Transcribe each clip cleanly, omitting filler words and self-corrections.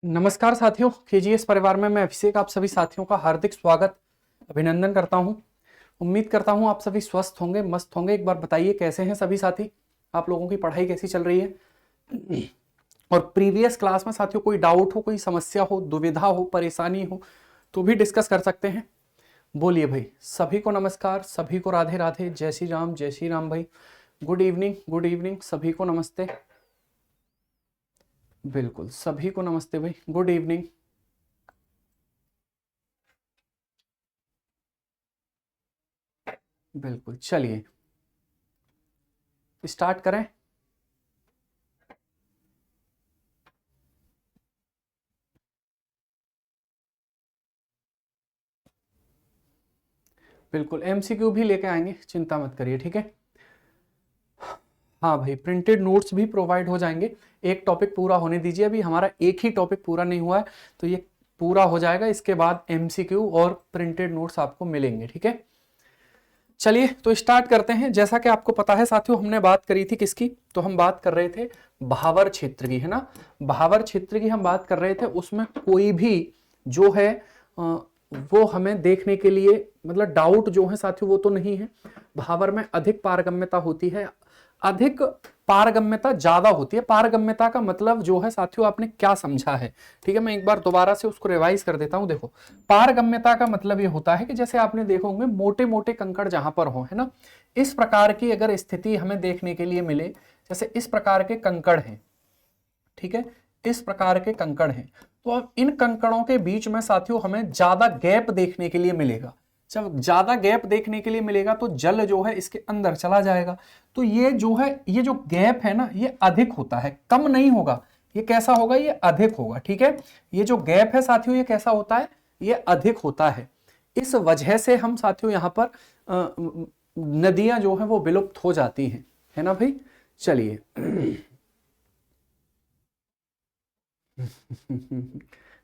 नमस्कार साथियों, केजीएस परिवार में मैं अभिषेक आप सभी साथियों का हार्दिक स्वागत अभिनंदन करता हूं। उम्मीद करता हूं आप सभी स्वस्थ होंगे, मस्त होंगे। एक बार बताइए कैसे हैं सभी साथी, आप लोगों की पढ़ाई कैसी चल रही है। और प्रीवियस क्लास में साथियों कोई डाउट हो, कोई समस्या हो, दुविधा हो, परेशानी हो तो भी डिस्कस कर सकते हैं। बोलिए भाई, सभी को नमस्कार, सभी को राधे राधे, जय श्री राम भाई। गुड इवनिंग सभी को नमस्ते। बिल्कुल सभी को नमस्ते भाई, गुड इवनिंग। बिल्कुल, चलिए स्टार्ट करें। बिल्कुल एमसीक्यू भी लेके आएंगे, चिंता मत करिए, ठीक है। हाँ भाई, प्रिंटेड नोट्स भी प्रोवाइड हो जाएंगे। एक टॉपिक पूरा होने दीजिए, अभी हमारा एक ही टॉपिक पूरा नहीं हुआ है, तो ये पूरा हो जाएगा, इसके बाद एमसीक्यू और प्रिंटेड नोट्स आपको मिलेंगे, ठीक है। चलिए तो स्टार्ट करते हैं। जैसा कि आपको पता है साथियों, हमने बात करी थी किसकी, तो हम बात कर रहे थे भावर क्षेत्र की, है ना। भावर क्षेत्र की हम बात कर रहे थे, उसमें कोई भी जो है वो हमें देखने के लिए, मतलब डाउट जो है साथियों वो तो नहीं है। भावर में अधिक पारगम्यता होती है, अधिक पारगम्यता ज्यादा होती है। पारगम्यता का मतलब जो है साथियों आपने क्या समझा है, ठीक है। मैं एक बार दोबारा से उसको रिवाइज कर देता हूं। देखो, पारगम्यता का मतलब ये होता है कि जैसे आपने देखो होंगे मोटे मोटे कंकड़ जहां पर हो, है ना, इस प्रकार की अगर स्थिति हमें देखने के लिए मिले, जैसे इस प्रकार के कंकड़ हैं, ठीक है, इस प्रकार के कंकड़ हैं, तो अब इन कंकड़ों के बीच में साथियों हमें ज्यादा गैप देखने के लिए मिलेगा। जब ज्यादा गैप देखने के लिए मिलेगा तो जल जो है इसके अंदर चला जाएगा। तो ये जो है, ये जो गैप है ना, ये अधिक होता है, कम नहीं होगा। ये कैसा होगा, ये अधिक होगा, ठीक है। ये जो गैप है साथियों, ये कैसा होता है, ये अधिक होता है। इस वजह से हम साथियों यहां पर नदियां जो है वो विलुप्त हो जाती हैं, है ना भाई। चलिए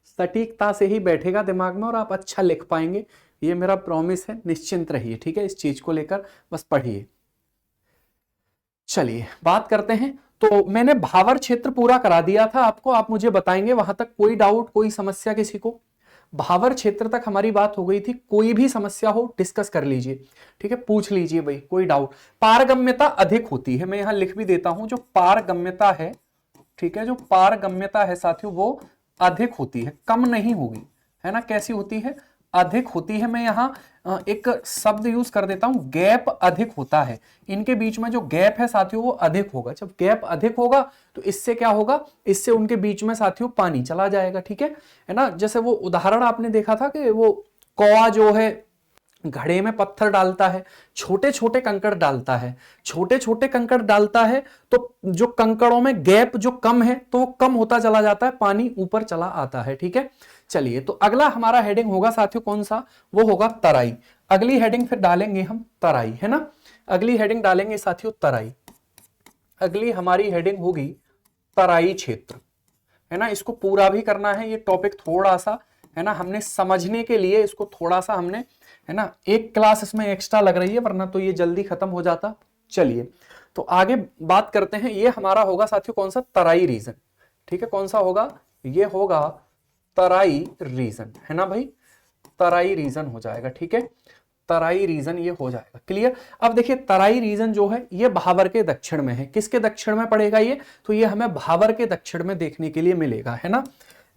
सटीकता से ही बैठेगा दिमाग में और आप अच्छा लिख पाएंगे, ये मेरा प्रॉमिस है। निश्चिंत रहिए, ठीक है, इस चीज को लेकर बस पढ़िए। चलिए बात करते हैं। तो मैंने भावर क्षेत्र पूरा करा दिया था आपको, आप मुझे बताएंगे वहां तक कोई डाउट, कोई समस्या किसी को। भावर क्षेत्र तक हमारी बात हो गई थी, कोई भी समस्या हो डिस्कस कर लीजिए, ठीक है, पूछ लीजिए भाई, कोई डाउट। पारगम्यता अधिक होती है, मैं यहां लिख भी देता हूं, जो पारगम्यता है, ठीक है, जो पारगम्यता है साथियों वो अधिक होती है, कम नहीं होगी, है ना। कैसी होती है, अधिक होती है। मैं यहां एक शब्द यूज कर देता हूं, गैप अधिक होता है। इनके बीच में जो गैप है साथियों वो अधिक होगा। जब गैप अधिक होगा तो इससे क्या होगा, इससे उनके बीच में साथियों पानी चला जाएगा, ठीक है ना। जैसे वो उदाहरण आपने देखा था कि वो कौवा जो है घड़े में पत्थर डालता है, छोटे छोटे कंकड़ डालता है, छोटे छोटे कंकड़ डालता है, तो जो कंकड़ों में गैप जो कम है तो वो कम होता चला जाता है, पानी ऊपर चला आता है, ठीक है। चलिए तो अगला हमारा हेडिंग होगा साथियों कौन सा, वो होगा तराई। अगली हेडिंग फिर डालेंगे हम तराई, है ना। अगली हेडिंग डालेंगे साथियों तराई। अगली हमारी हेडिंग होगी तराई क्षेत्र, है ना। इसको पूरा भी करना है, ये टॉपिक थोड़ा सा, है ना, हमने समझने के लिए इसको थोड़ा सा हमने, है ना, एक क्लास इसमें एक्स्ट्रा लग रही है, वरना तो ये जल्दी खत्म हो जाता। चलिए तो आगे बात करते हैं। ये हमारा होगा साथियों कौन सा, तराई रीजन, ठीक है। कौन सा होगा, ये होगा तराई रीजन, है ना भाई, तराई रीजन हो जाएगा, ठीक है। तराई रीजन ये हो जाएगा, क्लियर। अब देखिए तराई रीजन जो है ये भावर के दक्षिण में है। किसके दक्षिण में पड़ेगा ये, तो ये हमें भावर के दक्षिण में देखने के लिए मिलेगा, है ना।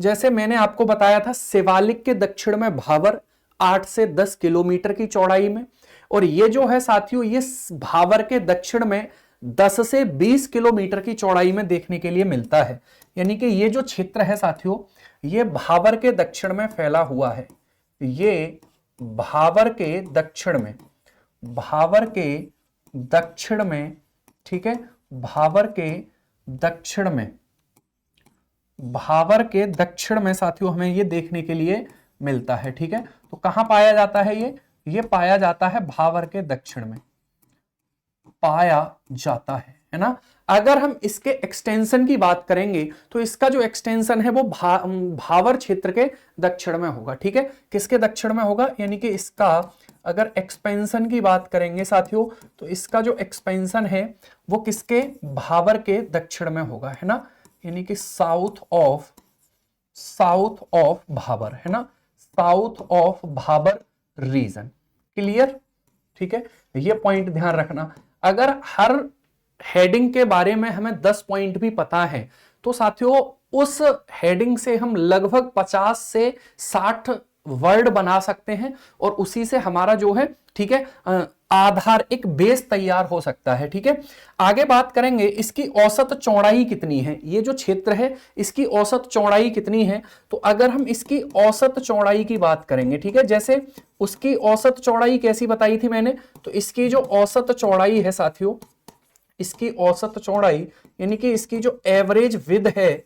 जैसे मैंने आपको बताया था शिवालिक के दक्षिण में भावर 8 से 10 किलोमीटर की चौड़ाई में, और ये जो है साथियों ये भावर के दक्षिण में 10 से 20 किलोमीटर की चौड़ाई में देखने के लिए मिलता है। यानी कि ये जो क्षेत्र है साथियों ये भावर के दक्षिण में फैला हुआ है। ये भावर के दक्षिण में, भावर के दक्षिण में, ठीक है, भावर के दक्षिण में, भावर के दक्षिण में साथियों हमें ये देखने के लिए मिलता है, ठीक है। तो कहां पाया जाता है ये पाया जाता है भावर के दक्षिण में पाया जाता है ना। अगर हम इसके एक्सटेंशन की बात करेंगे तो इसका जो एक्सटेंशन है वो भावर क्षेत्र के दक्षिण में होगा, ठीक है। किसके दक्षिण में होगा, यानी कि इसका अगर एक्सपेंशन की बात करेंगे साथियों तो इसका जो एक्सपेंशन है वो किसके, भावर के दक्षिण में होगा, है ना। यानी कि south of south of Bhabar, है ना, south of Bhabar region. Clear? ठीक है, ये पॉइंट ध्यान रखना। अगर हर हेडिंग के बारे में हमें 10 पॉइंट भी पता है तो साथियों उस हेडिंग से हम लगभग 50 से 60 वर्ड बना सकते हैं और उसी से हमारा जो है, ठीक है, आधार, एक बेस तैयार हो सकता है। ठीक है, आगे बात करेंगे इसकी औसत चौड़ाई कितनी है। ये जो क्षेत्र है इसकी औसत चौड़ाई कितनी है, तो अगर हम इसकी औसत चौड़ाई की बात करेंगे, ठीक है, जैसे उसकी औसत चौड़ाई कैसी बताई थी मैंने, तो इसकी जो औसत चौड़ाई है साथियों, इसकी औसत चौड़ाई यानी कि इसकी जो एवरेज विड्थ है,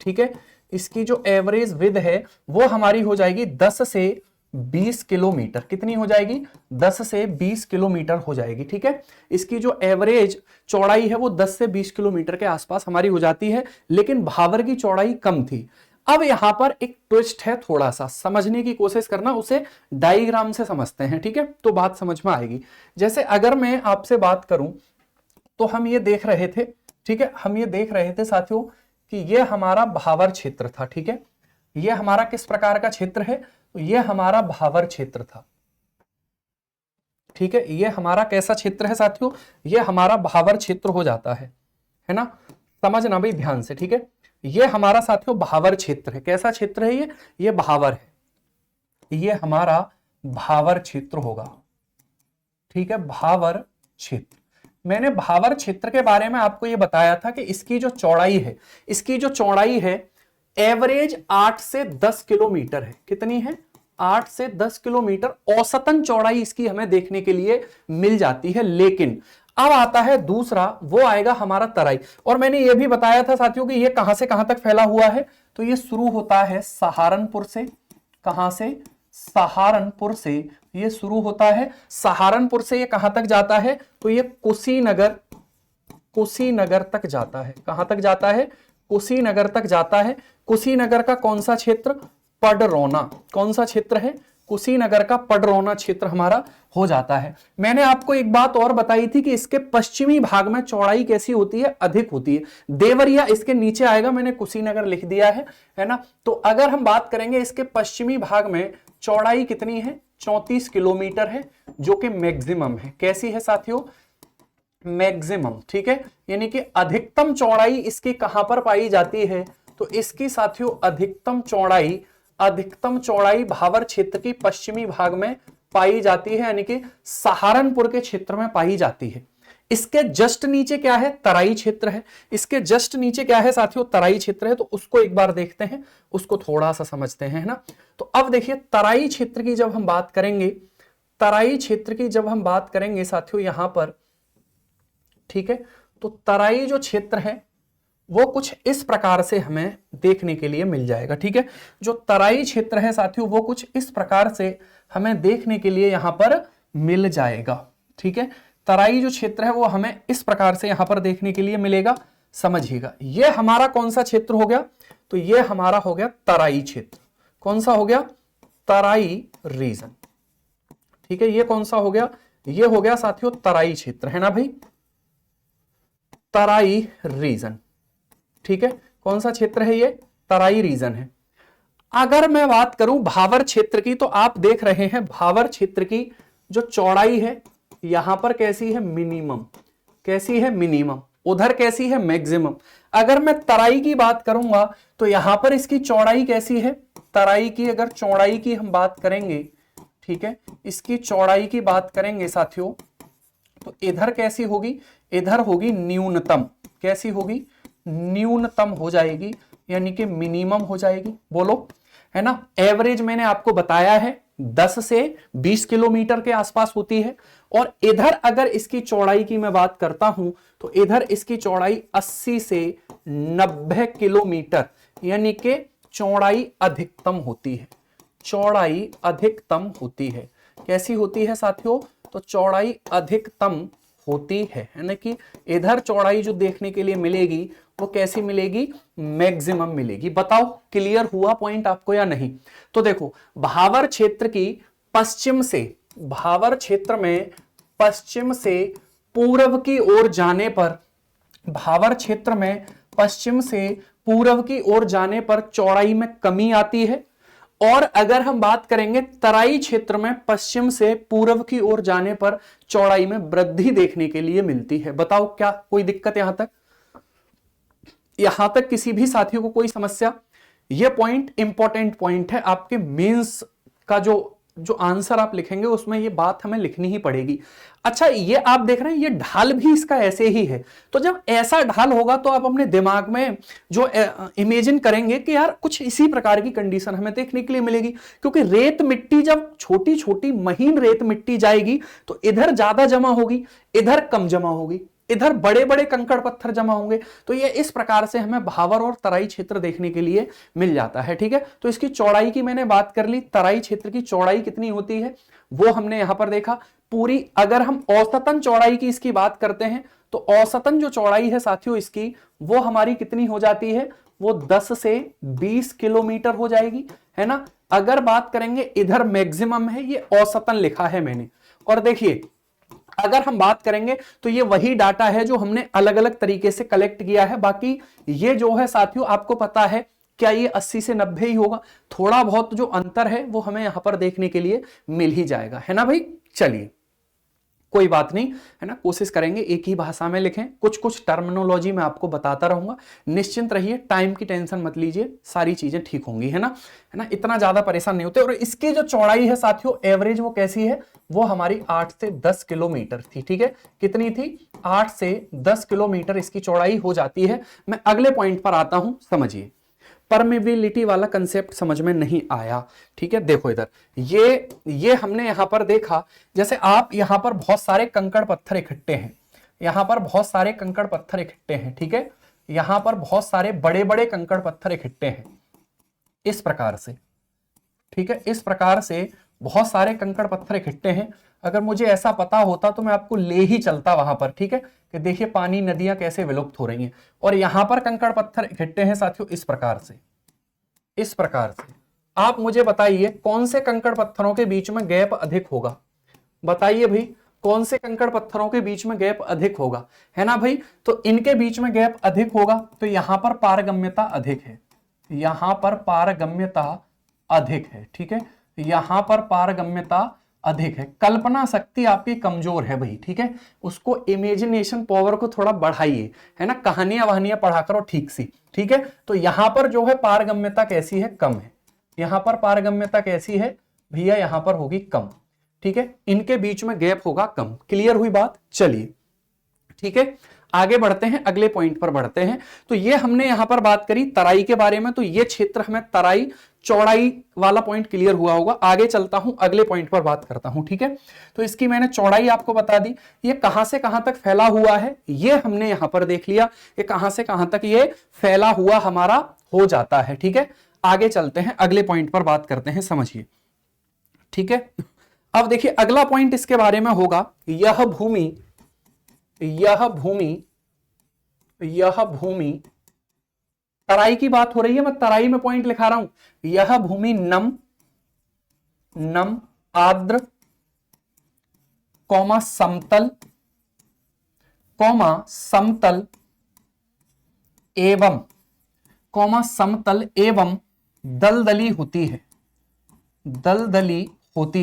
ठीक है, इसकी जो एवरेज विड्थ है वो हमारी हो जाएगी 10 से 20 किलोमीटर। कितनी हो जाएगी? 10 से 20 किलोमीटर हो जाएगी। ठीक है, इसकी जो एवरेज चौड़ाई है वो 10 से 20 किलोमीटर के आसपास हमारी हो जाती है, लेकिन भाबर की चौड़ाई कम थी। अब यहां पर एक ट्विस्ट है, थोड़ा सा समझने की कोशिश करना, उसे डायग्राम से समझते हैं। ठीक है, तो बात समझ में आएगी। जैसे अगर मैं आपसे बात करूं तो हम ये देख रहे थे, ठीक है, हम ये देख रहे थे साथियों कि ये हमारा भाबर क्षेत्र था। ठीक है, ये हमारा किस प्रकार का क्षेत्र है, तो ये हमारा भाबर क्षेत्र था। ठीक है, ये हमारा कैसा क्षेत्र है साथियों, ये हमारा भाबर क्षेत्र हो जाता है ना, समझना भाई ध्यान से। ठीक है, ये हमारा साथियों भाबर क्षेत्र है। कैसा क्षेत्र है ये भाबर है, ये हमारा भाबर क्षेत्र होगा। ठीक है, भाबर क्षेत्र। मैंने भाबर क्षेत्र के बारे में आपको यह बताया था कि इसकी जो चौड़ाई है, इसकी जो चौड़ाई है एवरेज 8 से 10 किलोमीटर है। कितनी है? 8 से 10 किलोमीटर औसतन चौड़ाई इसकी हमें देखने के लिए मिल जाती है। लेकिन अब आता है दूसरा, वो आएगा हमारा तराई। और मैंने यह भी बताया था साथियों कि यह कहां से कहां तक फैला हुआ है, तो यह शुरू होता है सहारनपुर से। कहां से? सहारनपुर से ये शुरू होता है। सहारनपुर से ये कहां तक जाता है, तो ये कुशीनगर तक जाता है। कहां तक जाता है? कुशीनगर तक जाता है। कुशीनगर का कौन सा क्षेत्र? पडरौना। कौन सा क्षेत्र है? कुशीनगर का पडरौना क्षेत्र हमारा हो जाता है। मैंने आपको एक बात और बताई थी कि इसके पश्चिमी भाग में चौड़ाई कैसी होती है? अधिक होती है। देवरिया इसके नीचे आएगा, मैंने कुशीनगर लिख दिया है ना। तो अगर हम बात करेंगे इसके पश्चिमी भाग में चौड़ाई कितनी है? 34 किलोमीटर है, जो कि मैक्सिमम है। कैसी है साथियों? मैक्सिमम। ठीक है, यानी कि अधिकतम चौड़ाई इसकी कहां पर पाई जाती है, तो इसकी साथियों अधिकतम चौड़ाई भाबर क्षेत्र की पश्चिमी भाग में पाई जाती है, यानी कि सहारनपुर के क्षेत्र में पाई जाती है। इसके जस्ट नीचे क्या है? तराई क्षेत्र है। इसके जस्ट नीचे क्या है साथियों? तराई क्षेत्र है। तो उसको एक बार देखते हैं, उसको थोड़ा सा समझते हैं, है ना। तो अब देखिए तराई क्षेत्र की जब हम बात करेंगे, तराई क्षेत्र की जब हम बात करेंगे साथियों यहां पर, ठीक है, तो तराई जो क्षेत्र है वो कुछ इस प्रकार से हमें देखने के लिए मिल जाएगा। ठीक है, जो तराई क्षेत्र है साथियों वो कुछ इस प्रकार से हमें देखने के लिए यहां पर मिल जाएगा। ठीक है, तराई जो क्षेत्र है वो हमें इस प्रकार से यहां पर देखने के लिए मिलेगा। समझिएगा, ये हमारा कौन सा क्षेत्र हो गया? तो ये हमारा हो गया तराई क्षेत्र। कौन सा हो गया? तराई रीजन। ठीक है, ये कौन सा हो गया? ये हो गया साथियों तराई क्षेत्र, है ना भाई, तराई रीजन। ठीक है, कौन सा क्षेत्र है ये? तराई रीजन है। अगर मैं बात करूं भाबर क्षेत्र की, तो आप देख रहे हैं भाबर क्षेत्र की जो चौड़ाई है यहां पर कैसी है? मिनिमम। कैसी है? मिनिमम। उधर कैसी है? मैक्सिमम। अगर मैं तराई की बात करूंगा तो यहां पर इसकी चौड़ाई कैसी है? तराई की अगर चौड़ाई की हम बात करेंगे, ठीक है, इसकी चौड़ाई की बात करेंगे साथियों, तो इधर कैसी होगी? इधर होगी न्यूनतम। कैसी होगी? न्यूनतम हो जाएगी, यानी कि मिनिमम हो जाएगी। बोलो, है ना। एवरेज मैंने आपको बताया है 10 से 20 किलोमीटर के आसपास होती है। और इधर अगर इसकी चौड़ाई की मैं बात करता हूं तो इधर इसकी चौड़ाई 80 से 90 किलोमीटर, यानी कि चौड़ाई अधिकतम होती है। चौड़ाई अधिकतम होती है। कैसी होती है साथियों? तो चौड़ाई अधिकतम होती है, यानी कि इधर चौड़ाई जो देखने के लिए मिलेगी वो कैसी मिलेगी? मैक्सिमम मिलेगी। बताओ क्लियर हुआ पॉइंट आपको या नहीं? तो देखो भाबर क्षेत्र की पश्चिम से, भाबर क्षेत्र में पश्चिम से पूर्व की ओर जाने पर, भाबर क्षेत्र में पश्चिम से पूर्व की ओर जाने पर चौड़ाई में कमी आती है, और अगर हम बात करेंगे तराई क्षेत्र में पश्चिम से पूर्व की ओर जाने पर चौड़ाई में वृद्धि देखने के लिए मिलती है। बताओ क्या कोई दिक्कत यहां तक किसी भी साथियों को कोई समस्या? यह पॉइंट इंपॉर्टेंट पॉइंट है, आपके मेंस का जो आंसर आप लिखेंगे उसमें ये बात हमें लिखनी ही पड़ेगी। अच्छा, ये आप देख रहे हैं ये ढाल भी इसका ऐसे ही है, तो जब ऐसा ढाल होगा तो आप अपने दिमाग में जो इमेजिन करेंगे कि यार कुछ इसी प्रकार की कंडीशन हमें देखने के लिए मिलेगी, क्योंकि रेत मिट्टी जब छोटी छोटी महीन रेत मिट्टी जाएगी तो इधर ज्यादा जमा होगी, इधर कम जमा होगी, इधर बड़े बड़े कंकड़ पत्थर जमा होंगे, तो ये इस प्रकार से हमें भावर और तराई क्षेत्र देखने के लिए मिल जाता है। ठीक है, तो इसकी चौड़ाई की मैंने बात कर ली, तराई क्षेत्र की चौड़ाई कितनी होती है वो हमने यहां पर देखा पूरी। अगर हम औसतन चौड़ाई की इसकी बात करते हैं तो औसतन जो चौड़ाई है साथियों इसकी वो हमारी कितनी हो जाती है, वो 10 से 20 किलोमीटर हो जाएगी, है ना। अगर बात करेंगे इधर मैक्सिमम है, ये औसतन लिखा है मैंने। और देखिए अगर हम बात करेंगे तो ये वही डाटा है जो हमने अलग अलग तरीके से कलेक्ट किया है, बाकी ये जो है साथियों आपको पता है क्या ये 80 से 90 ही होगा, थोड़ा बहुत जो अंतर है वो हमें यहां पर देखने के लिए मिल ही जाएगा, है ना भाई। चलिए कोई बात नहीं, है ना, कोशिश करेंगे एक ही भाषा में लिखें, कुछ कुछ टर्मिनोलॉजी मैं आपको बताता रहूंगा, निश्चिंत रहिए, टाइम की टेंशन मत लीजिए, सारी चीजें ठीक होंगी, है ना, इतना ज्यादा परेशान नहीं होते। और इसकी जो चौड़ाई है साथियों एवरेज वो कैसी है, वो हमारी 8 से 10 किलोमीटर थी। ठीक है, कितनी थी, 8 से 10 किलोमीटर इसकी चौड़ाई हो जाती है। मैं अगले पॉइंट पर आता हूं, समझिए। परमेबिलिटी वाला कंसेप्ट समझ में नहीं आया, ठीक है। देखो इधर ये हमने यहां पर देखा, जैसे आप यहां पर बहुत सारे कंकड़ पत्थर इकट्ठे हैं, यहां पर बहुत सारे कंकड़ पत्थर इकट्ठे हैं, ठीक है, यहां पर बहुत सारे बड़े बड़े कंकड़ पत्थर इकट्ठे हैं इस प्रकार से, ठीक है, इस प्रकार से बहुत सारे कंकड़ पत्थर इकट्ठे हैं। अगर मुझे ऐसा पता होता तो मैं आपको ले ही चलता वहां पर, ठीक है, कि देखिए पानी नदियां कैसे विलुप्त हो रही हैं, और यहां पर कंकड़ पत्थर इकट्ठे हैं साथियों इस प्रकार से, इस प्रकार से। आप मुझे बताइए कौन से कंकड़ पत्थरों के बीच में गैप अधिक होगा, बताइए भाई कौन से कंकड़ पत्थरों के बीच में गैप अधिक होगा, है ना भाई। तो इनके बीच में गैप अधिक होगा तो यहां पर पारगम्यता अधिक है, यहां पर पारगम्यता अधिक है, ठीक है, यहां पर पारगम्यता अधिक है। कल्पना शक्ति आपकी कमजोर है भाई, ठीक है, उसको इमेजिनेशन पावर को थोड़ा बढ़ाइए, है ना, कहानियां वहानियां पढ़ा करो ठीक सी, ठीक है। तो यहां पर जो है पारगम्यता कैसी है, कम है, यहां पर पारगम्यता कैसी है भैया, यहां पर होगी कम, ठीक है, इनके बीच में गैप होगा कम। क्लियर हुई बात, चलिए ठीक है आगे बढ़ते हैं, अगले पॉइंट पर बढ़ते हैं। तो ये हमने यहां पर बात करी तराई के बारे में, तो ये क्षेत्र हमें तराई चौड़ाई वाला पॉइंट क्लियर हुआ होगा। आगे चलता हूं, अगले पॉइंट पर बात करता हूं, ठीक है। तो इसकी मैंने चौड़ाई आपको बता दी, ये कहां से कहां तक फैला हुआ है ये हमने यहां पर देख लिया, ये कहां से कहां तक ये फैला हुआ हमारा हो जाता है, ठीक है। आगे चलते हैं, अगले पॉइंट पर बात करते हैं, समझिए, ठीक है। अब देखिए अगला पॉइंट इसके बारे में होगा, यह भूमि तराई की बात हो रही है, मैं तराई में पॉइंट लिखा रहा हूं, यह भूमि नम आर्द्र समतल एवं दलदली होती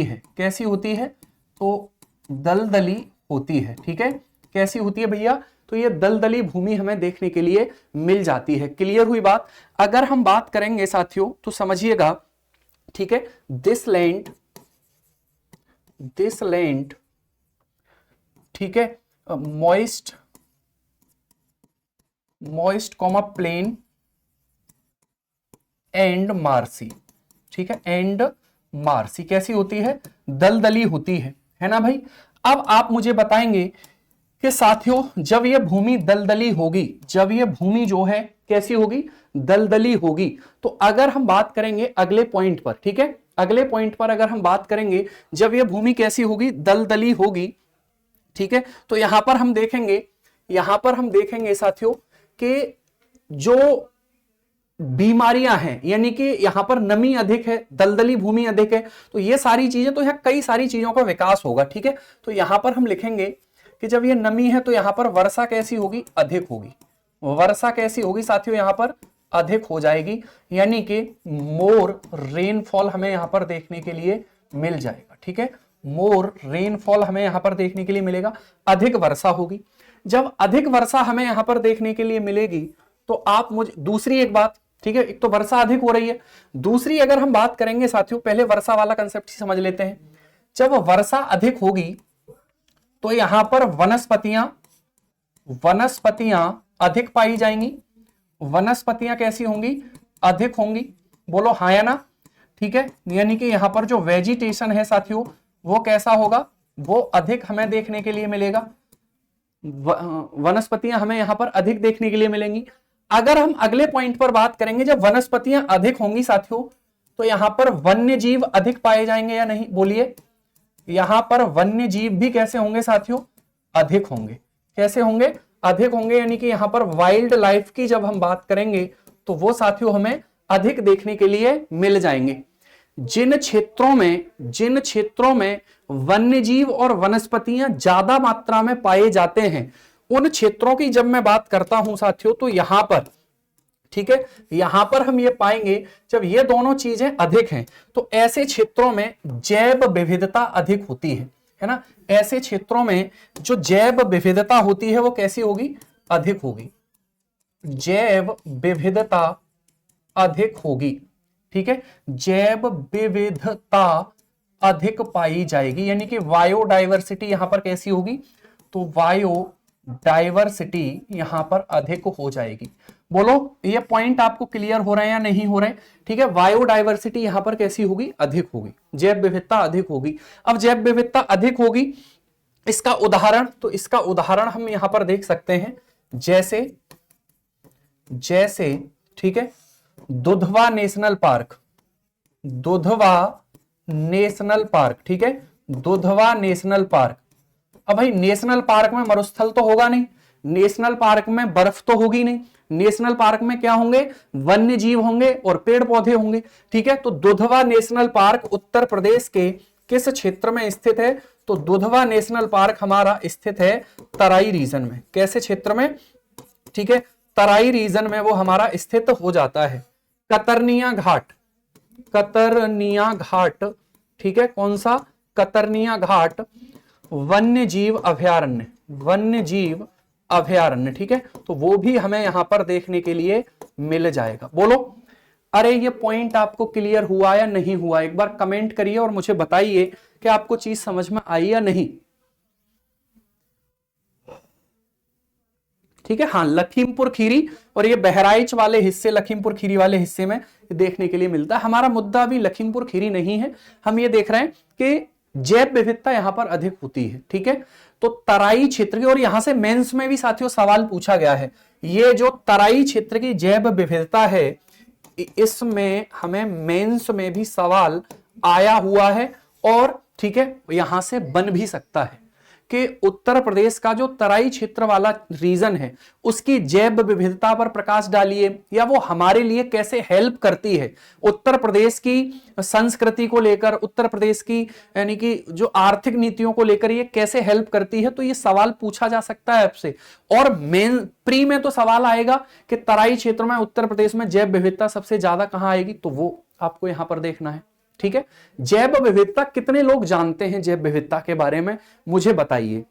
है, कैसी होती है, तो दलदली होती है, ठीक है, कैसी होती है भैया, तो ये दलदली भूमि हमें देखने के लिए मिल जाती है। क्लियर हुई बात। अगर हम बात करेंगे साथियों तो समझिएगा, ठीक है, दिस लैंड ठीक है, मॉइस्ट प्लेन एंड मार्सी, ठीक है, एंड मार्सी कैसी होती है, दलदली होती है ना भाई। अब आप मुझे बताएंगे कि साथियों जब ये भूमि दलदली होगी, जब ये भूमि जो है कैसी होगी, दलदली होगी, तो अगर हम बात करेंगे अगले पॉइंट पर, ठीक है, अगले पॉइंट पर अगर हम बात करेंगे जब ये भूमि कैसी होगी, दलदली होगी, ठीक है, तो यहां पर हम देखेंगे साथियों कि जो बीमारियां हैं, यानी कि यहां पर नमी अधिक है, दलदली भूमि अधिक है, तो ये सारी चीजें, तो यहां कई सारी चीजों का विकास होगा, ठीक है। तो यहां पर हम लिखेंगे कि जब ये नमी है तो यहां पर वर्षा कैसी होगी, अधिक होगी, वर्षा कैसी होगी साथियों, यहां पर अधिक हो जाएगी, यानी कि मोर रेनफॉल हमें यहां पर देखने के लिए मिल जाएगा। ठीक है, मोर रेनफॉल हमें यहां पर देखने के लिए मिलेगा, अधिक वर्षा होगी। जब अधिक वर्षा हमें यहां पर देखने के लिए मिलेगी तो आप मुझे दूसरी एक बात, ठीक है, एक तो वर्षा अधिक हो रही है, दूसरी अगर हम बात करेंगे साथियों, पहले वर्षा वाला कंसेप्ट ही समझ लेते हैं। जब वर्षा अधिक होगी तो यहां पर वनस्पतियां अधिक पाई जाएंगी। वनस्पतियां कैसी होंगी, अधिक होंगी, बोलो हाँ या ना। ठीक है, यानी कि यहां पर जो वेजिटेशन है साथियों वो कैसा होगा, वो अधिक हमें देखने के लिए मिलेगा, वनस्पतियां हमें यहां पर अधिक देखने के लिए मिलेंगी। अगर हम अगले पॉइंट पर बात करेंगे, जब वनस्पतियां अधिक होंगी साथियों तो यहां पर वन्य जीव अधिक पाए जाएंगे या नहीं, बोलिए। यहां पर वन्य जीव भी कैसे होंगे साथियों, अधिक होंगे। कैसे होंगे, अधिक होंगे, यानी कि यहां पर वाइल्ड लाइफ की जब हम बात करेंगे तो वो साथियों हमें अधिक देखने के लिए मिल जाएंगे। जिन क्षेत्रों में वन्यजीव और वनस्पतियां ज्यादा मात्रा में पाए जाते हैं, उन क्षेत्रों की जब मैं बात करता हूं साथियों तो यहां पर, ठीक है, यहां पर हम ये पाएंगे जब ये दोनों चीजें अधिक हैं तो ऐसे क्षेत्रों में जैव विविधता अधिक होती है ना। ऐसे क्षेत्रों में जो जैव विविधता होती है वो कैसी होगी, अधिक होगी, जैव विविधता अधिक होगी। ठीक है, जैव विविधता अधिक पाई जाएगी, यानी कि बायोडाइवर्सिटी यहां पर कैसी होगी, तो बायोडाइवर्सिटी यहां पर अधिक हो जाएगी। बोलो ये पॉइंट आपको क्लियर हो रहे हैं या नहीं हो रहे। ठीक है, बायोडाइवर्सिटी यहां पर कैसी होगी, अधिक होगी, जैव विविधता अधिक होगी। अब जैव विविधता अधिक होगी, इसका उदाहरण, तो इसका उदाहरण हम यहां पर देख सकते हैं, जैसे ठीक है, दुधवा नेशनल पार्क, ठीक है, दुधवा नेशनल पार्क। अब भाई नेशनल पार्क में मरुस्थल तो होगा नहीं, नेशनल पार्क में बर्फ तो होगी नहीं, नेशनल पार्क में क्या होंगे, वन्य जीव होंगे और पेड़ पौधे होंगे। ठीक है, तो दुधवा नेशनल पार्क उत्तर प्रदेश के किस क्षेत्र में स्थित है, तो दुधवा नेशनल पार्क हमारा स्थित है तराई रीजन में। कैसे क्षेत्र में, ठीक है, तराई रीजन में वो हमारा स्थित हो जाता है। कतरनिया घाट, ठीक है, कौन सा, कतरनिया घाट वन्य जीव अभयारण्य, ठीक है, तो वो भी हमें यहां पर देखने के लिए मिल जाएगा। बोलो अरे ये पॉइंट आपको क्लियर हुआ या नहीं हुआ, एक बार कमेंट करिए और मुझे बताइए कि आपको चीज समझ में आई या नहीं। ठीक है, हाँ, लखीमपुर खीरी और ये बहराइच वाले हिस्से, लखीमपुर खीरी वाले हिस्से में देखने के लिए मिलता है। हमारा मुद्दा अभी लखीमपुर खीरी नहीं है, हम ये देख रहे हैं कि जैव विविधता यहां पर अधिक होती है। ठीक है, तो तराई क्षेत्र की, और यहां से मेंस में भी साथियों सवाल पूछा गया है, ये जो तराई क्षेत्र की जैव विविधता है इसमें हमें मेंस में भी सवाल आया हुआ है, और ठीक है यहां से बन भी सकता है कि उत्तर प्रदेश का जो तराई क्षेत्र वाला रीजन है उसकी जैव विविधता पर प्रकाश डालिए, या वो हमारे लिए कैसे हेल्प करती है, उत्तर प्रदेश की संस्कृति को लेकर, उत्तर प्रदेश की यानी कि जो आर्थिक नीतियों को लेकर ये कैसे हेल्प करती है। तो ये सवाल पूछा जा सकता है आपसे, और मेन प्री में तो सवाल आएगा कि तराई क्षेत्र में उत्तर प्रदेश में जैव विविधता सबसे ज्यादा कहां आएगी, तो वो आपको यहां पर देखना है। ठीक है, जैव विविधता कितने लोग जानते हैं, जैव विविधता के बारे में मुझे बताइए।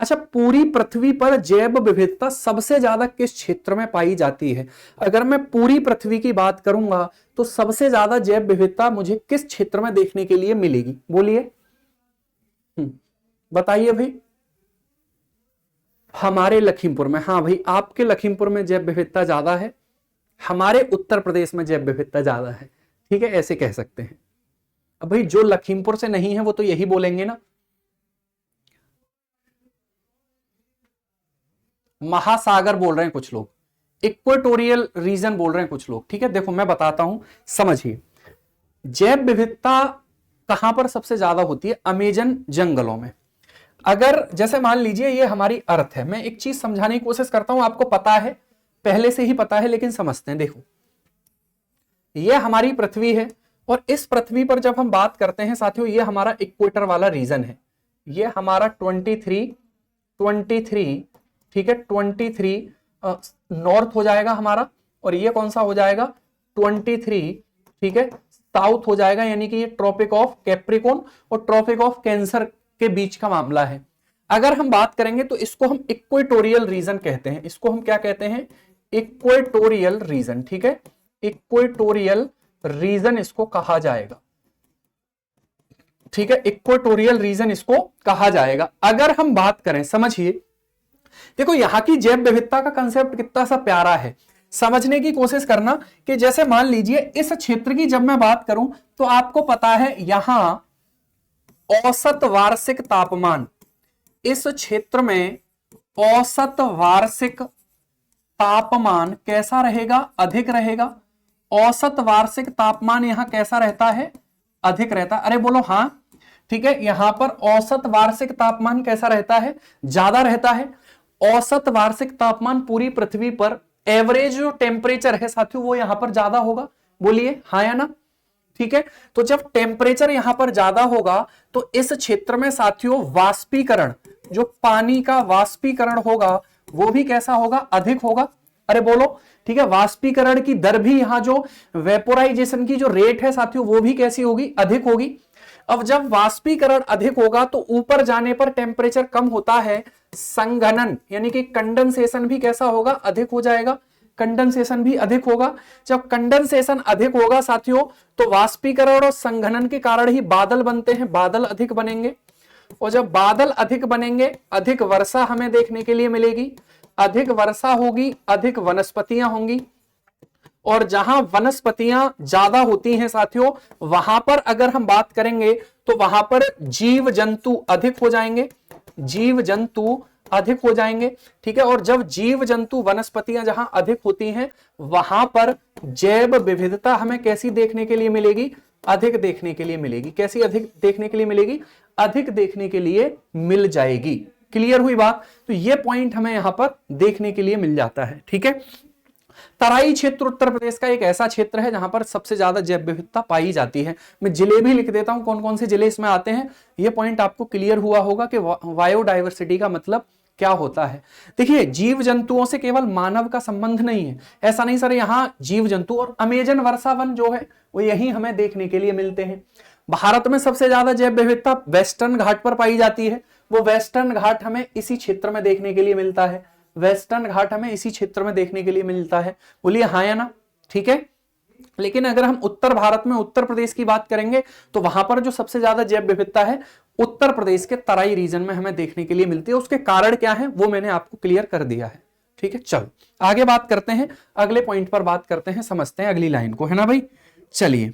अच्छा, पूरी पृथ्वी पर जैव विविधता सबसे ज्यादा किस क्षेत्र में पाई जाती है? अगर मैं पूरी पृथ्वी की बात करूंगा तो सबसे ज्यादा जैव विविधता मुझे किस क्षेत्र में देखने के लिए मिलेगी, बोलिए बताइए भाई। हमारे लखीमपुर में, हाँ भाई आपके लखीमपुर में जैव विविधता ज्यादा है, हमारे उत्तर प्रदेश में जैव विविधता ज्यादा है। ठीक है, ऐसे कह सकते हैं। अब भाई जो लखीमपुर से नहीं है वो तो यही बोलेंगे ना, महासागर बोल रहे हैं कुछ लोग, इक्वेटोरियल रीजन बोल रहे हैं कुछ लोग। ठीक है, देखो मैं बताता हूं, समझिए। जैव विविधता कहां पर सबसे ज्यादा होती है, अमेजन जंगलों में। अगर जैसे मान लीजिए ये हमारी अर्थ है, मैं एक चीज समझाने की कोशिश करता हूं, आपको पता है, पहले से ही पता है, लेकिन समझते हैं। देखो ये हमारी पृथ्वी है, और इस पृथ्वी पर जब हम बात करते हैं साथियों, ये हमारा इक्वेटर वाला रीजन है, ये हमारा 23 23, ठीक है 23 नॉर्थ हो जाएगा हमारा, और ये कौन सा हो जाएगा 23, ठीक है साउथ हो जाएगा, यानी कि ये ट्रॉपिक ऑफ कैप्रिकॉर्न और ट्रॉपिक ऑफ कैंसर के बीच का मामला है। अगर हम बात करेंगे तो इसको हम इक्वेटोरियल रीजन कहते हैं, इसको हम क्या कहते हैं इक्वेटोरियल रीजन, ठीक है इक्वेटोरियल रीजन इसको कहा जाएगा, ठीक है इक्वेटोरियल रीजन इसको कहा जाएगा। अगर हम बात करें, समझिए देखो यहां की जैव विविधता का कंसेप्ट कितना सा प्यारा है, समझने की कोशिश करना कि जैसे मान लीजिए इस क्षेत्र की जब मैं बात करूं तो आपको पता है यहां औसत वार्षिक तापमान, इस क्षेत्र में औसत वार्षिक तापमान कैसा रहेगा अधिक रहेगा, औसत वार्षिक तापमान यहां कैसा रहता है अधिक रहता है, अरे बोलो हां ठीक है यहां पर औसत वार्षिक तापमान कैसा रहता है ज्यादा रहता है। औसत वार्षिक तापमान पूरी पृथ्वी पर एवरेज जो टेम्परेचर है साथियों वो यहां पर ज्यादा होगा, बोलिए हाँ या ना, ठीक है। तो जब टेम्परेचर यहां पर ज्यादा होगा तो इस क्षेत्र में साथियों वाष्पीकरण, जो पानी का वाष्पीकरण होगा वो भी कैसा होगा अधिक होगा, अरे बोलो ठीक है वाष्पीकरण की दर भी यहां जो वेपोराइजेशन की जो रेट है साथियों वो भी कैसी होगी अधिक होगी। अब जब वाष्पीकरण अधिक होगा तो ऊपर जाने पर टेम्परेचर कम होता है, संघनन यानी कि कंडेंसेशन भी कैसा होगा अधिक हो जाएगा, कंडेंसेशन भी अधिक होगा। जब कंडेंसेशन अधिक होगा साथियों तो वाष्पीकरण और संघनन के कारण ही बादल बनते हैं, बादल अधिक बनेंगे, और जब बादल अधिक बनेंगे अधिक वर्षा हमें देखने के लिए मिलेगी, अधिक वर्षा होगी अधिक वनस्पतियां होंगी, और जहां वनस्पतियां ज्यादा होती हैं साथियों वहां पर अगर हम बात करेंगे तो वहां पर जीव जंतु अधिक हो जाएंगे, जीव जंतु अधिक हो जाएंगे, ठीक है। और जब जीव जंतु वनस्पतियां जहां अधिक होती हैं वहां पर जैव विविधता हमें कैसी देखने के लिए मिलेगी अधिक देखने के लिए मिलेगी, कैसी अधिक देखने के लिए मिलेगी अधिक देखने के लिए मिल जाएगी। क्लियर हुई बात, तो ये पॉइंट हमें यहां पर देखने के लिए मिल जाता है, ठीक है। तराई क्षेत्र उत्तर प्रदेश का एक ऐसा क्षेत्र है जहां पर सबसे ज्यादा जैव विविधता पाई जाती है। मैं जिले भी लिख देता हूं कौन कौन से जिले इसमें आते हैं, यह पॉइंट आपको क्लियर हुआ होगा कि बायोडायवर्सिटी का मतलब क्या होता है। देखिए जीव जंतुओं से केवल मानव का संबंध नहीं है, ऐसा नहीं सर यहां जीव जंतु और अमेजन वर्षा वन जो है वो यही हमें देखने के लिए मिलते हैं। भारत में सबसे ज्यादा जैव विविधता वेस्टर्न घाट पर पाई जाती है, वो वेस्टर्न घाट हमें इसी क्षेत्र में देखने के लिए मिलता है, वेस्टर्न घाट हमें इसी क्षेत्र में देखने के लिए मिलता है, बोलिए हाँ या ना, ठीक है। लेकिन अगर हम उत्तर भारत में उत्तर प्रदेश की बात करेंगे तो वहां पर जो सबसे ज्यादा जैव विविधता है उत्तर प्रदेश के तराई रीजन में हमें देखने के लिए मिलती है। उसके कारण क्या है वो मैंने आपको क्लियर कर दिया है, ठीक है। चलो आगे बात करते हैं, अगले पॉइंट पर बात करते हैं, समझते हैं अगली लाइन को, है ना भाई। चलिए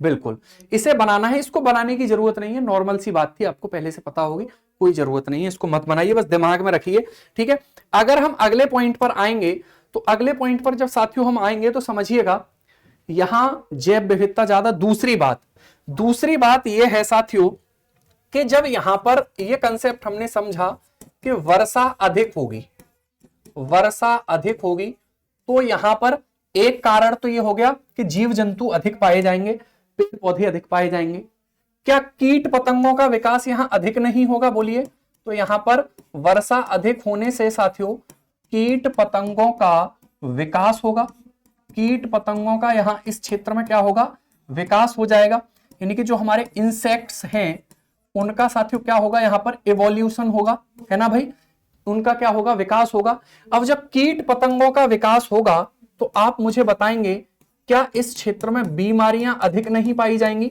बिल्कुल इसे बनाना है, इसको बनाने की जरूरत नहीं है, नॉर्मल सी बात थी, आपको पहले से पता होगी, कोई जरूरत नहीं है, इसको मत बनाइए, बस दिमाग में रखिए, ठीक है। अगर हम अगले पॉइंट पर आएंगे तो अगले पॉइंट पर जब साथियों हम आएंगे तो समझिएगा यहां जैव विविधता ज्यादा। दूसरी बात यह है साथियों कि जब यहां पर यह कंसेप्ट हमने समझा कि वर्षा अधिक होगी, वर्षा अधिक होगी तो यहां पर एक कारण तो यह हो गया कि जीव जंतु अधिक पाए जाएंगे, पेड़ पौधे अधिक पाए जाएंगे। क्या कीट पतंगों का विकास यहां अधिक नहीं होगा, बोलिए। तो यहां पर वर्षा अधिक होने से साथियों कीट पतंगों का विकास होगा, कीट पतंगों का यहां इस क्षेत्र में क्या होगा विकास हो जाएगा, यानी कि जो हमारे इंसेक्ट्स हैं उनका साथियों क्या होगा यहां पर इवोल्यूशन होगा, है ना भाई, उनका क्या होगा विकास होगा। अब जब कीट पतंगों का विकास होगा तो आप मुझे बताएंगे क्या इस क्षेत्र में बीमारियां अधिक नहीं पाई जाएंगी,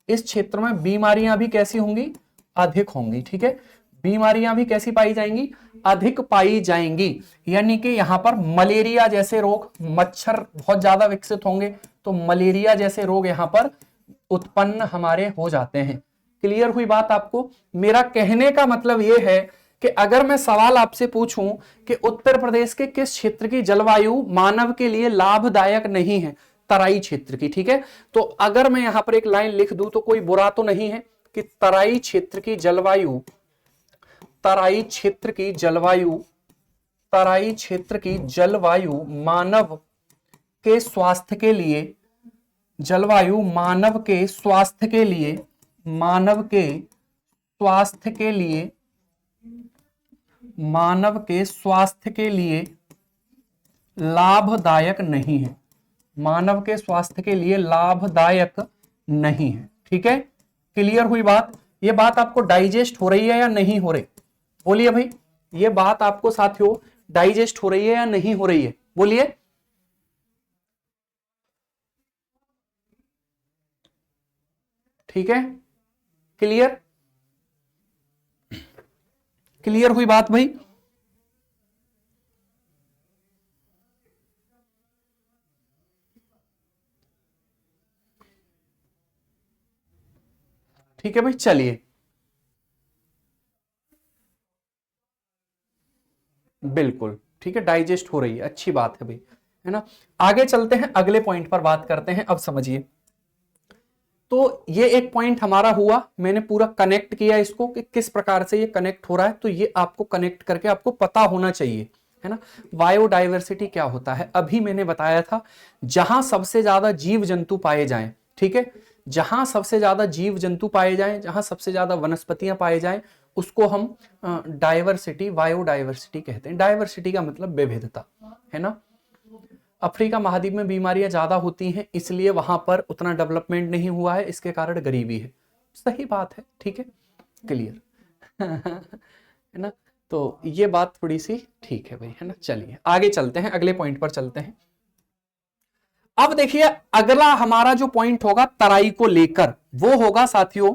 इस क्षेत्र में बीमारियां भी कैसी होंगी अधिक होंगी, ठीक है। बीमारियां भी कैसी पाई जाएंगी अधिक पाई जाएंगी, यानी कि यहां पर मलेरिया जैसे रोग, मच्छर बहुत ज्यादा विकसित होंगे तो मलेरिया जैसे रोग यहां पर उत्पन्न हमारे हो जाते हैं। क्लियर हुई बात आपको। मेरा कहने का मतलब यह है कि अगर मैं सवाल आपसे पूछूं कि उत्तर प्रदेश के किस क्षेत्र की जलवायु मानव के लिए लाभदायक नहीं है, तराई क्षेत्र की, ठीक है। तो अगर मैं यहां पर एक लाइन लिख दूं तो कोई बुरा तो नहीं है कि तराई क्षेत्र की जलवायु, तराई क्षेत्र की जलवायु, तराई क्षेत्र की जलवायु मानव के स्वास्थ्य के लिए, जलवायु मानव के स्वास्थ्य के लिए मानव के स्वास्थ्य के लिए, मानव के स्वास्थ्य के लिए लाभदायक नहीं है, मानव के स्वास्थ्य के लिए लाभदायक नहीं है। ठीक है, क्लियर हुई बात? ये बात आपको डाइजेस्ट हो रही है या नहीं हो रही? बोलिए भाई, ये बात आपको साथियों डाइजेस्ट हो रही है या नहीं हो रही है? बोलिए। ठीक है, क्लियर? क्लियर हुई बात भाई? ठीक है भाई, चलिए बिल्कुल ठीक है, डाइजेस्ट हो रही है, अच्छी बात है भाई, है ना। आगे चलते हैं, अगले पॉइंट पर बात करते हैं। अब समझिए, तो ये एक पॉइंट हमारा हुआ, मैंने पूरा कनेक्ट किया इसको कि किस प्रकार से ये कनेक्ट हो रहा है, तो ये आपको कनेक्ट करके आपको पता होना चाहिए, है ना। बायोडायवर्सिटी क्या होता है? अभी मैंने बताया था, जहां सबसे ज्यादा जीव जंतु पाए जाएं, ठीक है, जहां सबसे ज्यादा जीव जंतु पाए जाएं, जहां सबसे ज्यादा वनस्पतियां पाए जाएं, उसको हम डायवर्सिटी, बायोडायवर्सिटी कहते हैं। डायवर्सिटी का मतलब विविधता, है ना। अफ्रीका महाद्वीप में बीमारियां ज्यादा होती हैं, इसलिए वहां पर उतना डेवलपमेंट नहीं हुआ है, इसके कारण गरीबी है। सही बात है, ठीक है, क्लियर है ना। तो ये बात थोड़ी सी ठीक है भाई, है ना। चलिए आगे चलते हैं, अगले पॉइंट पर चलते हैं। अब देखिए, अगला हमारा जो पॉइंट होगा तराई को लेकर, वो होगा साथियों,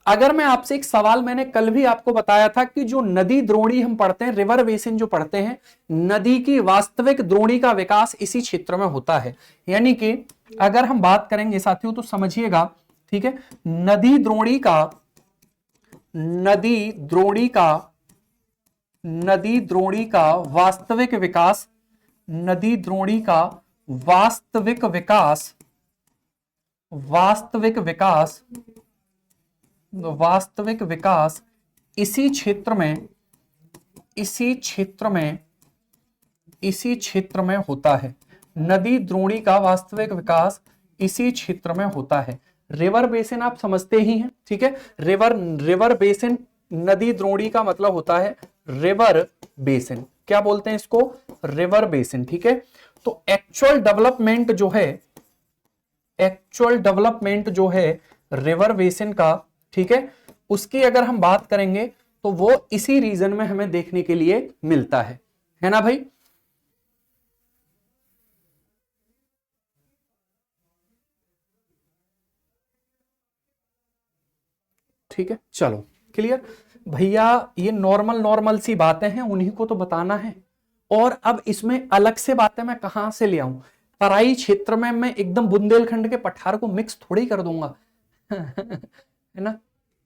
अगर मैं आपसे एक सवाल, मैंने कल भी आपको बताया था कि जो नदी द्रोणी हम पढ़ते हैं, रिवर बेसिन जो पढ़ते हैं, नदी की वास्तविक द्रोणी का विकास इसी क्षेत्र में होता है। यानी कि अगर हम बात करेंगे साथियों तो समझिएगा, ठीक है, नदी द्रोणी का, नदी द्रोणी का, नदी द्रोणी का वास्तविक विकास, नदी द्रोणी का वास्तविक विकास, वास्तविक विकास, वास्तविक विकास इसी क्षेत्र में, इसी क्षेत्र में, इसी क्षेत्र में होता है। नदी द्रोणी का वास्तविक विकास इसी क्षेत्र में होता है। रिवर बेसिन आप समझते ही हैं, ठीक है, रिवर बेसिन, नदी द्रोणी का मतलब होता है रिवर बेसिन। क्या बोलते हैं इसको? रिवर बेसिन, ठीक है। तो एक्चुअल डेवलपमेंट जो है, एक्चुअल डेवलपमेंट जो है रिवर बेसिन का, ठीक है, उसकी अगर हम बात करेंगे तो वो इसी रीजन में हमें देखने के लिए मिलता है ना भाई। ठीक है, चलो क्लियर भैया, ये नॉर्मल नॉर्मल सी बातें हैं, उन्हीं को तो बताना है। और अब इसमें अलग से बातें मैं कहां से ले आऊं? तराई क्षेत्र में मैं एकदम बुंदेलखंड के पठार को मिक्स थोड़ी कर दूंगा है ना।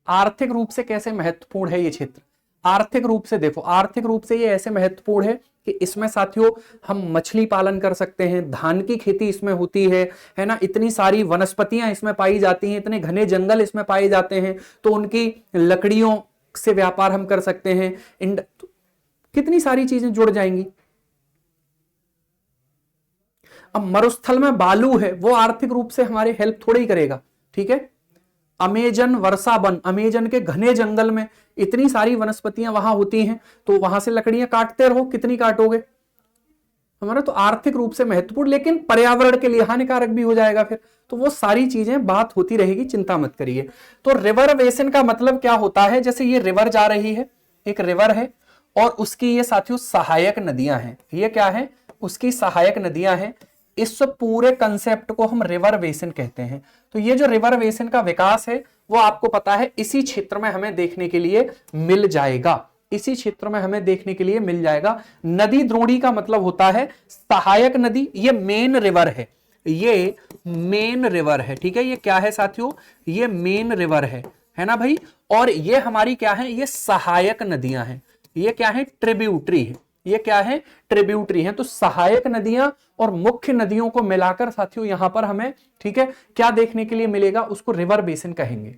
आर्थिक रूप से कैसे महत्वपूर्ण है ये क्षेत्र? आर्थिक रूप से देखो, आर्थिक रूप से ये ऐसे महत्वपूर्ण है कि इसमें साथियों हम मछली पालन कर सकते हैं, धान की खेती इसमें होती है ना, इतनी सारी वनस्पतियां इसमें पाई जाती हैं, इतने घने जंगल इसमें पाए जाते हैं, तो उनकी लकड़ियों से व्यापार हम कर सकते हैं, कितनी सारी चीजें जुड़ जाएंगी। अब मरुस्थल में बालू है, वो आर्थिक रूप से हमारी हेल्प थोड़ी ही करेगा, ठीक है। अमेजन वर्षा वन, अमेजन के घने जंगल में इतनी सारी वनस्पतियां वहां होती हैं, तो वहां से लकड़ियां काटते रहो, कितनी काटोगे? हमारा तो आर्थिक रूप से महत्वपूर्ण, लेकिन पर्यावरण के लिए हानिकारक भी हो जाएगा फिर। तो वो सारी चीजें बात होती रहेगी, चिंता मत करिए। तो रिवर बेसिन का मतलब क्या होता है? जैसे ये रिवर जा रही है, एक रिवर है, और उसकी ये साथियों सहायक नदियां हैं। ये क्या है? उसकी सहायक नदियां हैं। इस पूरे कंसेप्ट को हम रिवर बेसिन कहते हैं। तो ये जो रिवर बेसिन का विकास है, वो आपको पता है इसी क्षेत्र में हमें देखने के लिए मिल जाएगा, इसी क्षेत्र में हमें देखने के लिए मिल जाएगा। नदी द्रोणी का मतलब होता है सहायक नदी, ये मेन रिवर है, ये मेन रिवर है, ठीक है। ये क्या है साथियों? ये मेन रिवर है ना भाई। और ये हमारी क्या है? ये सहायक नदियां हैं। ये क्या है? ट्रिब्यूटरी है। ये क्या है? ट्रिब्यूटरी है। तो सहायक नदियां और मुख्य नदियों को मिलाकर साथियों यहां पर हमें, ठीक है, क्या देखने के लिए मिलेगा? उसको रिवर बेसिन कहेंगे।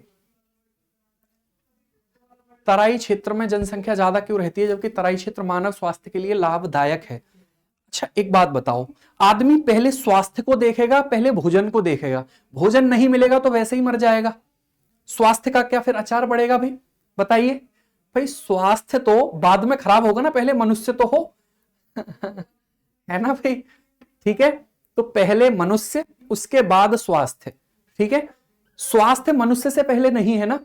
तराई क्षेत्र में जनसंख्या ज्यादा क्यों रहती है, जबकि तराई क्षेत्र मानव स्वास्थ्य के लिए लाभदायक है? अच्छा एक बात बताओ, आदमी पहले स्वास्थ्य को देखेगा, पहले भोजन को देखेगा? भोजन नहीं मिलेगा तो वैसे ही मर जाएगा, स्वास्थ्य का क्या फिर अचार बढ़ेगा भाई? बताइए भाई, स्वास्थ्य तो बाद में खराब होगा ना, पहले मनुष्य तो हो है ना भाई? ठीक है, तो पहले मनुष्य उसके बाद स्वास्थ्य। ठीक है, स्वास्थ्य मनुष्य से पहले नहीं है ना,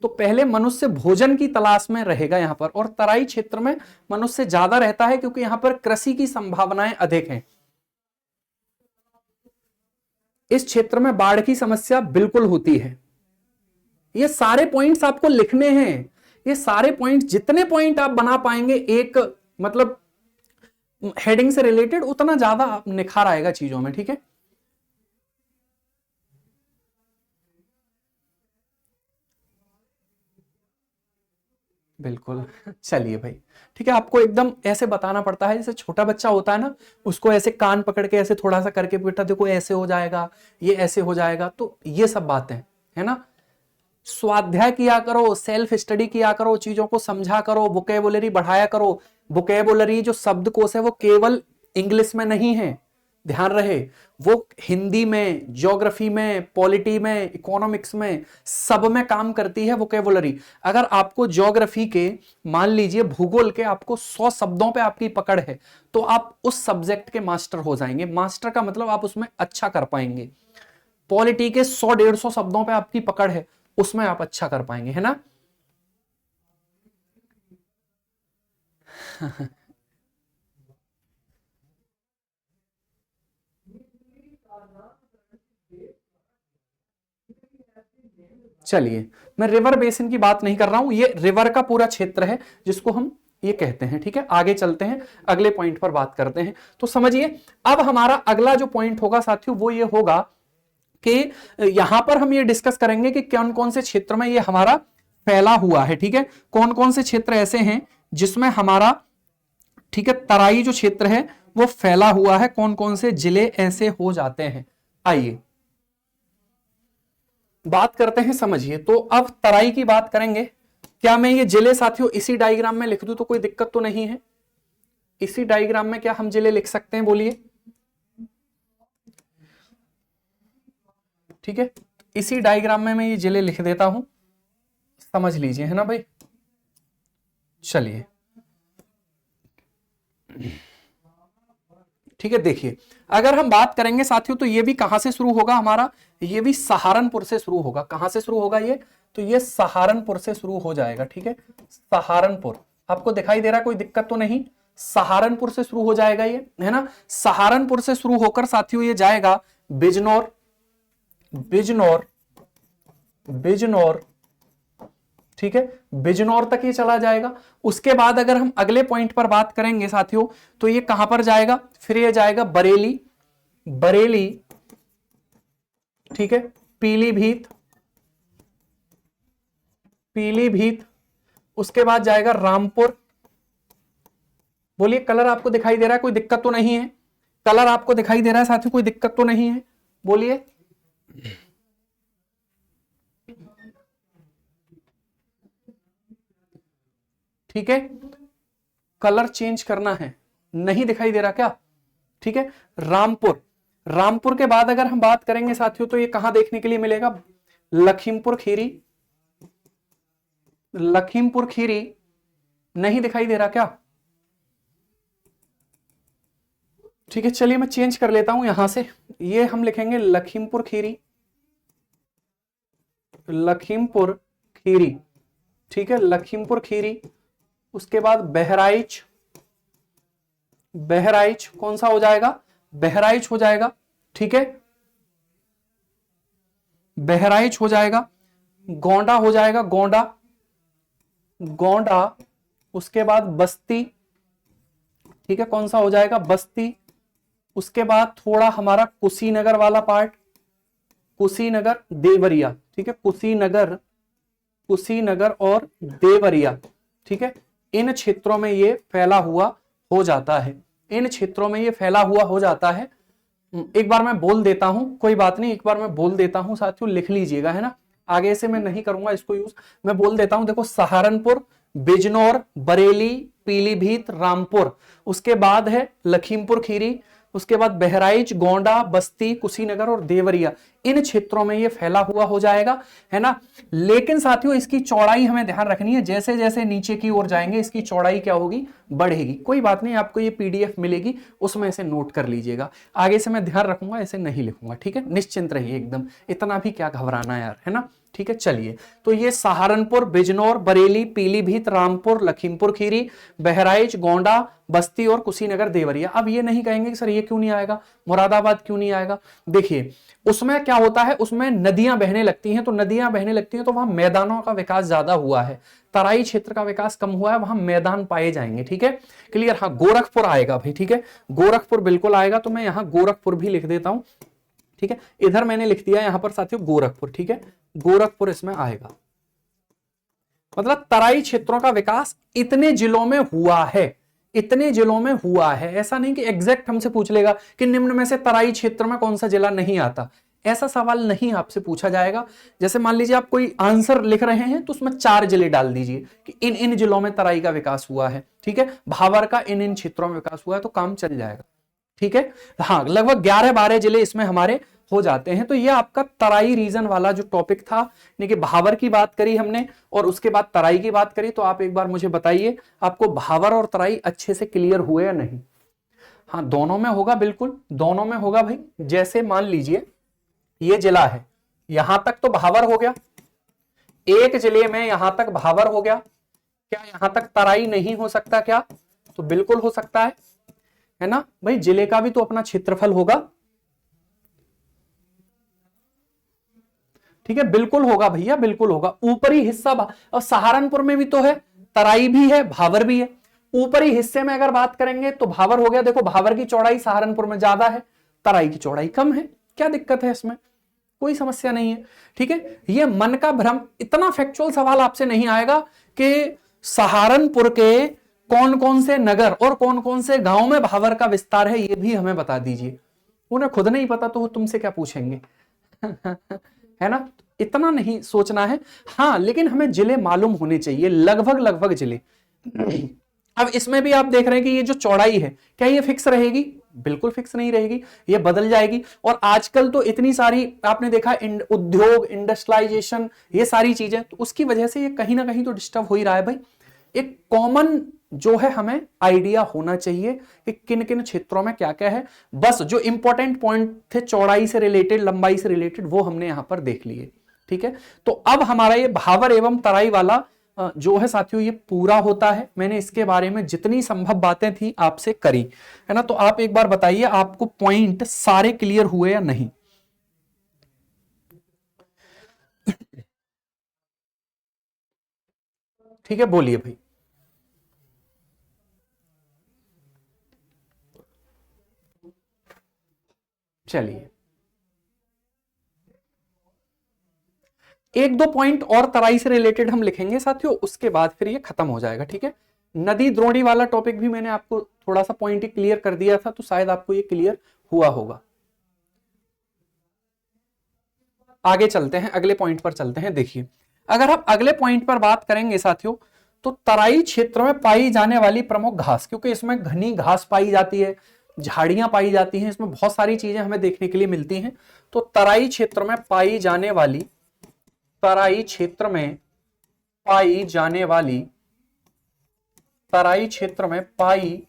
तो पहले मनुष्य भोजन की तलाश में रहेगा यहां पर, और तराई क्षेत्र में मनुष्य ज्यादा रहता है क्योंकि यहां पर कृषि की संभावनाएं अधिक हैं। इस क्षेत्र में बाढ़ की समस्या बिल्कुल होती है। ये सारे पॉइंट्स आपको लिखने हैं, ये सारे पॉइंट, जितने पॉइंट आप बना पाएंगे एक मतलब हेडिंग से रिलेटेड, उतना ज्यादा निखार आएगा चीजों में। ठीक है, बिल्कुल चलिए भाई, ठीक है, आपको एकदम ऐसे बताना पड़ता है जैसे छोटा बच्चा होता है ना, उसको ऐसे कान पकड़ के ऐसे थोड़ा सा करके, बेटा देखो ऐसे हो जाएगा, ये ऐसे हो जाएगा, तो ये सब बातें है ना। स्वाध्याय किया करो, सेल्फ स्टडी किया करो, चीजों को समझा करो, वोकेबुलरी बढ़ाया करो। वोकेबुलरी जो शब्दकोश है वो केवल इंग्लिश में नहीं है, ध्यान रहे, वो हिंदी में, ज्योग्राफी में, पॉलिटी में, इकोनॉमिक्स में, सब में काम करती है वोकेबुलरी। अगर आपको ज्योग्राफी के, मान लीजिए भूगोल के, आपको 100 शब्दों पे आपकी पकड़ है, तो आप उस सब्जेक्ट के मास्टर हो जाएंगे। मास्टर का मतलब आप उसमें अच्छा कर पाएंगे। पॉलिटी के 100-150 शब्दों पे आपकी पकड़ है, उसमें आप अच्छा कर पाएंगे, है ना। चलिए, मैं रिवर बेसिन की बात नहीं कर रहा हूं, ये रिवर का पूरा क्षेत्र है जिसको हम ये कहते हैं। ठीक है, आगे चलते हैं, अगले पॉइंट पर बात करते हैं। तो समझिए, अब हमारा अगला जो पॉइंट होगा साथियों वो ये होगा कि यहां पर हम ये डिस्कस करेंगे कि कौन कौन से क्षेत्र में ये हमारा फैला हुआ है। ठीक है, कौन कौन से क्षेत्र ऐसे हैं जिसमें हमारा, ठीक है, तराई जो क्षेत्र है वो फैला हुआ है, कौन कौन से जिले ऐसे हो जाते हैं। आइए बात करते हैं, समझिए। तो अब तराई की बात करेंगे। क्या मैं ये जिले साथियों इसी डायग्राम में लिख दूं तो कोई दिक्कत तो नहीं है? इसी डायग्राम में क्या हम जिले लिख सकते हैं, बोलिए? ठीक है, इसी डायग्राम में मैं ये जिले लिख देता हूं, समझ लीजिए, है ना भाई। चलिए, ठीक है, देखिए, अगर हम बात करेंगे साथियों तो ये भी कहां से शुरू होगा हमारा, ये भी सहारनपुर से शुरू होगा। कहां से शुरू होगा ये? तो ये सहारनपुर से शुरू हो जाएगा। ठीक है, सहारनपुर, आपको दिखाई दे रहा है, कोई दिक्कत तो नहीं? सहारनपुर से शुरू हो जाएगा ये, है ना। सहारनपुर से शुरू होकर साथियों ये जाएगा बिजनौर, बिजनौर, बिजनौर, ठीक है, बिजनौर तक ये चला जाएगा। उसके बाद अगर हम अगले पॉइंट पर बात करेंगे साथियों तो ये कहां पर जाएगा? फिर ये जाएगा बरेली, बरेली, ठीक है, पीलीभीत, पीलीभीत, उसके बाद जाएगा रामपुर। बोलिए, कलर आपको दिखाई दे रहा है, कोई दिक्कत तो नहीं है? कलर आपको दिखाई दे रहा है साथियों, कोई दिक्कत तो नहीं है? बोलिए। ठीक है, कलर चेंज करना है, नहीं दिखाई दे रहा क्या? ठीक है, रामपुर, रामपुर के बाद अगर हम बात करेंगे साथियों तो ये कहां देखने के लिए मिलेगा? लखीमपुर खीरी, लखीमपुर खीरी, नहीं दिखाई दे रहा क्या? ठीक है, चलिए मैं चेंज कर लेता हूं यहां से, ये हम लिखेंगे लखीमपुर खीरी, लखीमपुर खीरी, ठीक है, लखीमपुर खीरी। उसके बाद बहराइच, बहराइच कौन सा हो जाएगा? बहराइच हो जाएगा। ठीक है, बहराइच हो जाएगा। गोंडा हो जाएगा, गोंडा, गोंडा। उसके बाद बस्ती, ठीक है, कौन सा हो जाएगा? बस्ती। उसके बाद थोड़ा हमारा कुशीनगर वाला पार्ट, कुशीनगर, देवरिया, ठीक है, कुशीनगर, कुशीनगर और देवरिया, ठीक है, इन क्षेत्रों में ये फैला हुआ हो जाता है, इन क्षेत्रों में ये फैला हुआ हो जाता है। एक बार मैं बोल देता हूं, कोई बात नहीं, एक बार मैं बोल देता हूं साथियों, लिख लीजिएगा, है ना, आगे से मैं नहीं करूंगा इसको यूज, मैं बोल देता हूं। देखो, सहारनपुर, बिजनौर, बरेली, पीलीभीत, रामपुर, उसके बाद है लखीमपुर खीरी, उसके बाद बहराइच, गोंडा, बस्ती, कुशीनगर और देवरिया, इन क्षेत्रों में ये फैला हुआ हो जाएगा, है ना। लेकिन साथियों इसकी चौड़ाई हमें ध्यान रखनी है, जैसे जैसे नीचे की ओर जाएंगे इसकी चौड़ाई क्या होगी, बढ़ेगी। कोई बात नहीं, आपको ये पीडीएफ मिलेगी, उसमें इसे नोट कर लीजिएगा। आगे से मैं ध्यान रखूंगा, ऐसे नहीं लिखूंगा, ठीक है। निश्चिंत रहिए एकदम, इतना भी क्या घबराना यार, है ना। ठीक है, चलिए। तो ये सहारनपुर, बिजनौर, बरेली, पीलीभीत, रामपुर, लखीमपुर खीरी, बहराइच, गोंडा, बस्ती और कुशीनगर, देवरिया। अब ये नहीं कहेंगे कि सर ये क्यों नहीं आएगा, मुरादाबाद क्यों नहीं आएगा। देखिए उसमें क्या होता है, उसमें नदियां बहने लगती हैं, तो नदियां बहने लगती हैं तो वहां मैदानों का विकास ज्यादा हुआ है, तराई क्षेत्र का विकास कम हुआ है, वहां मैदान पाए जाएंगे, ठीक है, क्लियर। हाँ, गोरखपुर आएगा भाई, ठीक है, गोरखपुर बिल्कुल आएगा, तो मैं यहां गोरखपुर भी लिख देता हूं, ठीक है। इधर मैंने लिख दिया यहां पर साथियों गोरखपुर, ठीक है, गोरखपुर इसमें आएगा। मतलब तराई क्षेत्रों का विकास इतने जिलों में हुआ है, इतने जिलों में हुआ है। ऐसा नहीं कि एग्जैक्ट हमसे पूछ लेगा कि निम्न में से तराई क्षेत्र में कौन सा जिला नहीं आता, ऐसा सवाल नहीं आपसे पूछा जाएगा। जैसे मान लीजिए आप कोई आंसर लिख रहे हैं तो उसमें 4 जिले डाल दीजिए कि इन इन जिलों में तराई का विकास हुआ है, ठीक है, भावर का इन इन क्षेत्रों में विकास हुआ है, तो काम चल जाएगा, ठीक है। हाँ, लगभग 11-12 जिले इसमें हमारे हो जाते हैं। तो ये आपका तराई रीजन वाला जो टॉपिक था, यानी कि भावर की बात करी हमने और उसके बाद तराई की बात करी। तो आप एक बार मुझे बताइए, आपको भावर और तराई अच्छे से क्लियर हुए या नहीं। हाँ, दोनों में होगा, बिल्कुल दोनों में होगा भाई। जैसे मान लीजिए ये जिला है, यहां तक तो भावर हो गया, एक जिले में यहां तक भावर हो गया, क्या यहां तक तराई नहीं हो सकता क्या, तो बिल्कुल हो सकता है ना भाई। जिले का भी तो अपना क्षेत्रफल होगा, ठीक है, बिल्कुल होगा भैया, बिल्कुल होगा। ऊपरी हिस्सा और सहारनपुर में भी तो है, तराई भी है, भावर भी है। ऊपरी हिस्से में अगर बात करेंगे तो भावर हो गया, देखो भावर की चौड़ाई सहारनपुर में ज्यादा है, तराई की चौड़ाई कम है, क्या दिक्कत है इसमें, कोई समस्या नहीं है, ठीक है। ये मन का भ्रम, इतना फैक्चुअल सवाल आपसे नहीं आएगा कि सहारनपुर के कौन कौन से नगर और कौन कौन से गांव में भावर का विस्तार है, ये भी हमें बता दीजिए। उन्हें खुद नहीं पता तो वो तुमसे क्या पूछेंगे है ना, इतना नहीं सोचना है। हाँ, लेकिन हमें जिले मालूम होने चाहिए, लगभग लगभग जिले। अब इसमें भी आप देख रहे हैं कि ये जो चौड़ाई है, क्या ये फिक्स रहेगी, बिल्कुल फिक्स नहीं रहेगी, ये बदल जाएगी। और आजकल तो इतनी सारी आपने देखा उद्योग, इंडस्ट्रियलाइजेशन, ये सारी चीजें, तो उसकी वजह से ये कहीं ना कहीं तो डिस्टर्ब हो ही रहा है भाई। एक कॉमन जो है हमें आइडिया होना चाहिए कि किन किन क्षेत्रों में क्या क्या है। बस जो इंपॉर्टेंट पॉइंट थे चौड़ाई से रिलेटेड, लंबाई से रिलेटेड, वो हमने यहां पर देख लिए, ठीक है। तो अब हमारा ये भावर एवं तराई वाला जो है साथियों ये पूरा होता है। मैंने इसके बारे में जितनी संभव बातें थी आपसे करी, है ना। तो आप एक बार बताइए आपको पॉइंट सारे क्लियर हुए या नहीं। ठीक है, बोलिए भाई। चलिए, एक दो पॉइंट और तराई से रिलेटेड हम लिखेंगे साथियों, उसके बाद फिर ये खत्म हो जाएगा, ठीक है। नदी द्रोणी वाला टॉपिक भी मैंने आपको थोड़ा सा पॉइंट क्लियर कर दिया था, तो शायद आपको ये क्लियर हुआ होगा। आगे चलते हैं, अगले पॉइंट पर चलते हैं। देखिए, अगर हम अगले पॉइंट पर बात करेंगे साथियों, तो तराई क्षेत्र में पाई जाने वाली प्रमुख घास, क्योंकि इसमें घनी घास पाई जाती है, झाड़ियां पाई जाती हैं, इसमें बहुत सारी चीजें हमें देखने के लिए मिलती हैं। तो तराई क्षेत्र में पाई जाने वाली, तराई क्षेत्र में पाई जाने वाली, तराई क्षेत्र में पाई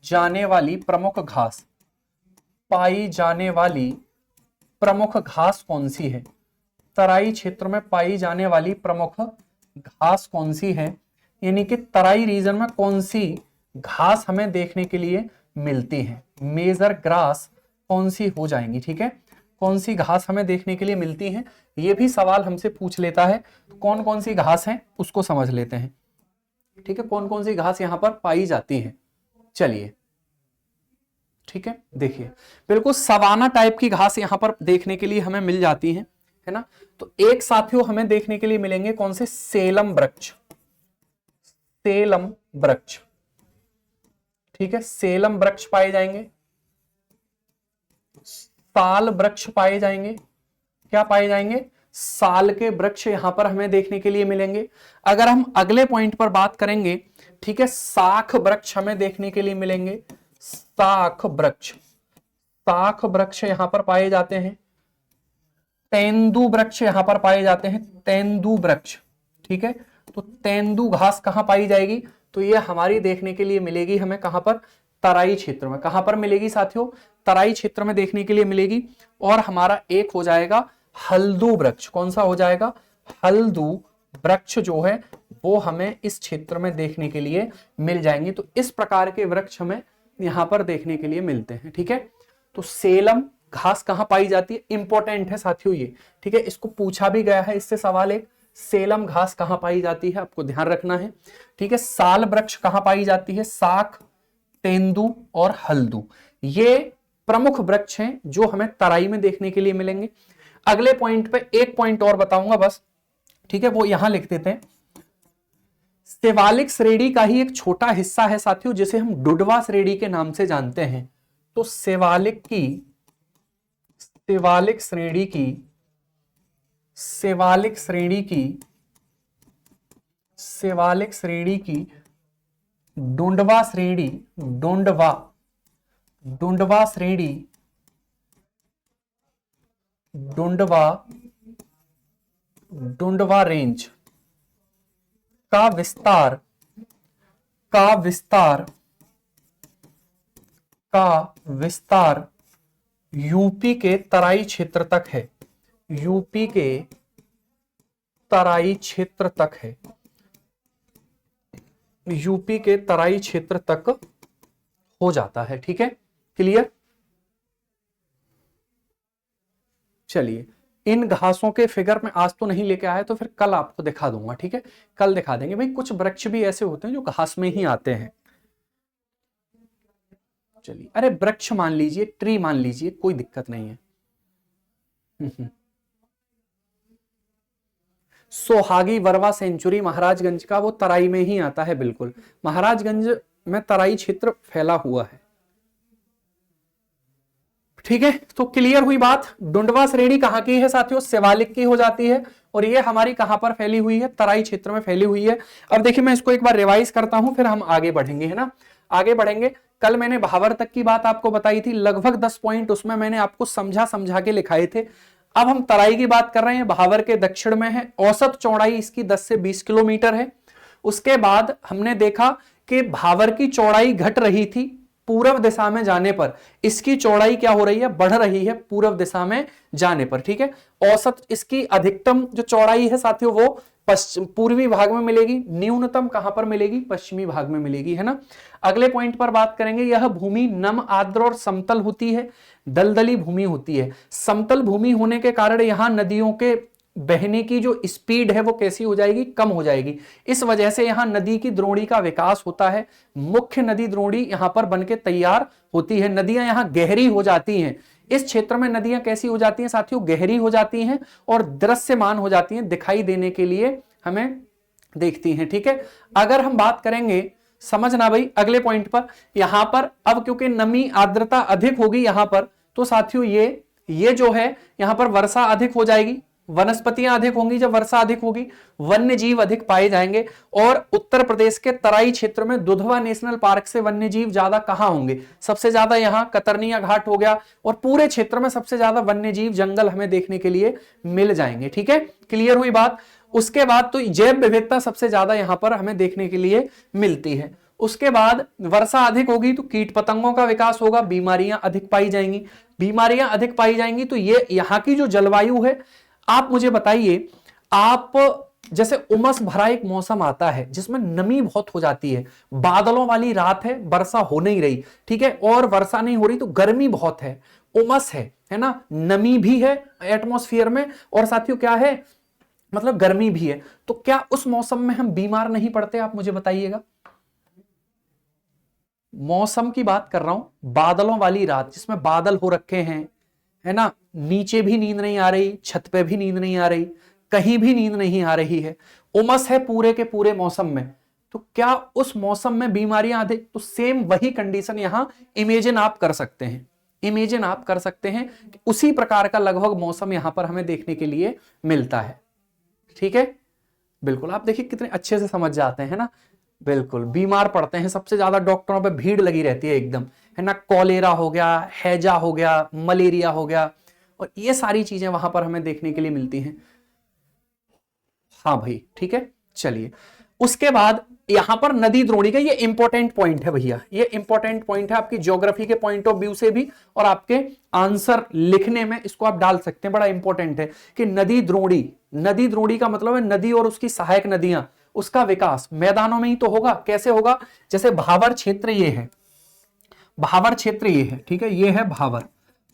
जाने वाली प्रमुख घास, पाई जाने वाली प्रमुख घास कौन सी है, तराई क्षेत्र में पाई जाने वाली प्रमुख घास कौन सी है, यानी कि तराई रीजन में कौन सी घास हमें देखने के लिए मिलती है, मेजर ग्रास कौन सी हो जाएंगी, ठीक है, कौन सी घास हमें देखने के लिए मिलती है। ये भी सवाल हमसे पूछ लेता है, कौन कौन सी घास है उसको समझ लेते हैं, ठीक है, कौन कौन सी घास यहां पर पाई जाती है। चलिए, ठीक है, देखिए बिल्कुल सवाना टाइप की घास यहां पर देखने के लिए हमें मिल जाती है ना। तो एक साथियों हमें देखने के लिए मिलेंगे कौन से, सेलम वृक्ष, सेलम वृक्ष, ठीक है, सेलम वृक्ष पाए जाएंगे, साल वृक्ष पाए जाएंगे, क्या पाए जाएंगे, साल के वृक्ष यहां पर हमें देखने के लिए मिलेंगे। अगर हम अगले पॉइंट पर बात करेंगे, ठीक है, साख वृक्ष हमें देखने के लिए मिलेंगे, साख वृक्ष, शाख वृक्ष यहां पर पाए जाते हैं, तेंदु वृक्ष यहां पर पाए जाते हैं, तेंदु वृक्ष, ठीक है। तो तेंदु घास कहां पाई जाएगी, तो ये हमारी देखने के लिए मिलेगी हमें कहां पर, तराई क्षेत्र में। कहां पर मिलेगी साथियों, तराई क्षेत्र में देखने के लिए मिलेगी। और हमारा एक हो जाएगा हल्दू वृक्ष, कौन सा हो जाएगा, हल्दू वृक्ष जो है वो हमें इस क्षेत्र में देखने के लिए मिल जाएंगे। तो इस प्रकार के वृक्ष हमें यहां पर देखने के लिए मिलते हैं, ठीक है। तो सेलम घास कहां पाई जाती है, इंपॉर्टेंट है साथियों ये, ठीक है, इसको पूछा भी गया है इससे सवाल एक, सेलम घास कहां पाई जाती है, आपको ध्यान रखना है, ठीक है। साल वृक्ष कहां पाई जाती है, साख, तेंदु और हल्दू, ये प्रमुख वृक्ष हैं जो हमें तराई में देखने के लिए मिलेंगे। अगले पॉइंट पे एक पॉइंट और बताऊंगा बस, ठीक है, वो यहां लिख देते हैं। शिवालिक श्रेणी का ही एक छोटा हिस्सा है साथियों, जिसे हम डुडवा श्रेणी के नाम से जानते हैं। तो शिवालिक श्रेणी की डुंडवा श्रेणी, डुंडवा रेंज का विस्तार यूपी के तराई क्षेत्र तक है, यूपी के तराई क्षेत्र तक है, यूपी के तराई क्षेत्र तक हो जाता है, ठीक है, क्लियर। चलिए, इन घासों के फिगर में आज तो नहीं लेके आया, तो फिर कल आपको दिखा दूंगा, ठीक है, कल दिखा देंगे। भाई कुछ वृक्ष भी ऐसे होते हैं जो घास में ही आते हैं। चलिए, अरे वृक्ष मान लीजिए, ट्री मान लीजिए, कोई दिक्कत नहीं है। सोहागी वरवा सेंचुरी महाराजगंज का, वो तराई में ही आता है, बिल्कुल महाराजगंज में तराई क्षेत्र फैला हुआ है, ठीक है। तो क्लियर हुई बात। डुंडवा श्रेणी कहां की है साथियों, शिवालिक की हो जाती है, और ये हमारी कहां पर फैली हुई है, तराई क्षेत्र में फैली हुई है। अब देखिए मैं इसको एक बार रिवाइज करता हूं, फिर हम आगे बढ़ेंगे, है ना, आगे बढ़ेंगे। कल मैंने भावर तक की बात आपको बताई थी, लगभग 10 पॉइंट उसमें मैंने आपको समझा के लिखाए थे। अब हम तराई की बात कर रहे हैं, भावर के दक्षिण में है, औसत चौड़ाई इसकी 10 से 20 किलोमीटर है। उसके बाद हमने देखा कि भावर की चौड़ाई घट रही थी पूर्व दिशा में जाने पर, इसकी चौड़ाई क्या हो रही है, बढ़ रही है पूर्व दिशा में जाने पर, ठीक है। औसत इसकी अधिकतम जो चौड़ाई है साथियों वो पूर्वी भाग में मिलेगी, न्यूनतम कहां पर मिलेगी, पश्चिमी भाग में मिलेगी, है ना। अगले पॉइंट पर बात करेंगे, यह भूमि नम, आर्द्र और समतल होती है, दलदली भूमि होती है। समतल भूमि होने के कारण यहां नदियों के बहने की जो स्पीड है वो कैसी हो जाएगी, कम हो जाएगी। इस वजह से यहां नदी की द्रोणी का विकास होता है, मुख्य नदी द्रोणी यहां पर बनके तैयार होती है, नदियां यहां गहरी हो जाती हैं। इस क्षेत्र में नदियां कैसी हो जाती हैं साथियों, गहरी हो जाती हैं और दृश्यमान हो जाती हैं, दिखाई देने के लिए हमें देखती हैं, ठीक है। अगर हम बात करेंगे, समझना भाई अगले पॉइंट पर, यहां पर अब क्योंकि नमी आर्द्रता अधिक होगी यहां पर, तो साथियों ये जो है यहां पर वर्षा अधिक हो जाएगी, वनस्पतियां अधिक होंगी। जब वर्षा अधिक होगी, वन्य जीव अधिक पाए जाएंगे। और उत्तर प्रदेश के तराई क्षेत्र में दुधवा नेशनल पार्क से वन्य जीव ज्यादा कहां होंगे, सबसे ज्यादा यहां कतरनिया घाट हो गया, और पूरे क्षेत्र में सबसे ज्यादा वन्य जीव जंगल हमें देखने के लिए मिल जाएंगे, ठीक है, क्लियर हुई बात। उसके बाद तो जैव विविधता सबसे ज्यादा यहां पर हमें देखने के लिए मिलती है। उसके बाद वर्षा अधिक होगी तो कीट पतंगों का विकास होगा, बीमारियां अधिक पाई जाएंगी, बीमारियां अधिक पाई जाएंगी। तो ये यहां की जो जलवायु है, आप मुझे बताइए, आप जैसे उमस भरा एक मौसम आता है जिसमें नमी बहुत हो जाती है, बादलों वाली रात है, वर्षा हो नहीं रही, ठीक है, और वर्षा नहीं हो रही तो गर्मी बहुत है, उमस है ना, नमी भी है एटमॉस्फेयर में, और साथियों क्या है, मतलब गर्मी भी है। तो क्या उस मौसम में हम बीमार नहीं पड़ते, आप मुझे बताइएगा। मौसम की बात कर रहा हूं, बादलों वाली रात जिसमें बादल हो रखे हैं, है ना, नीचे भी नींद नहीं आ रही, छत पे भी नींद नहीं आ रही, कहीं भी नींद नहीं आ रही है, उमस है पूरे के पूरे मौसम में, तो क्या उस मौसम में बीमारियां अधिक, तो सेम वही कंडीशन यहां इमेजिन आप कर सकते हैं, इमेजिन आप कर सकते हैं कि उसी प्रकार का लगभग मौसम यहां पर हमें देखने के लिए मिलता है, ठीक है। बिल्कुल, आप देखिए कितने अच्छे से समझ जाते हैं ना, बिल्कुल बीमार पड़ते हैं, सबसे ज्यादा डॉक्टरों पे भीड़ लगी रहती है एकदम, है ना, कॉलेरा हो गया, हैजा हो गया, मलेरिया हो गया, और ये सारी चीजें वहां पर हमें देखने के लिए मिलती हैं। हाँ भाई, ठीक है, चलिए। उसके बाद यहां पर नदी द्रोणी का ये इंपॉर्टेंट पॉइंट है भैया, ये इंपॉर्टेंट पॉइंट है आपकी ज्योग्राफी के पॉइंट ऑफ व्यू से भी, और आपके आंसर लिखने में इसको आप डाल सकते हैं, बड़ा इंपॉर्टेंट है कि नदी द्रोणी, नदी द्रोणी का मतलब है नदी और उसकी सहायक नदियां, उसका विकास मैदानों में ही तो होगा। कैसे होगा? जैसे भावर क्षेत्र ये है, भावर क्षेत्र ये है, ठीक है, ये है भावर।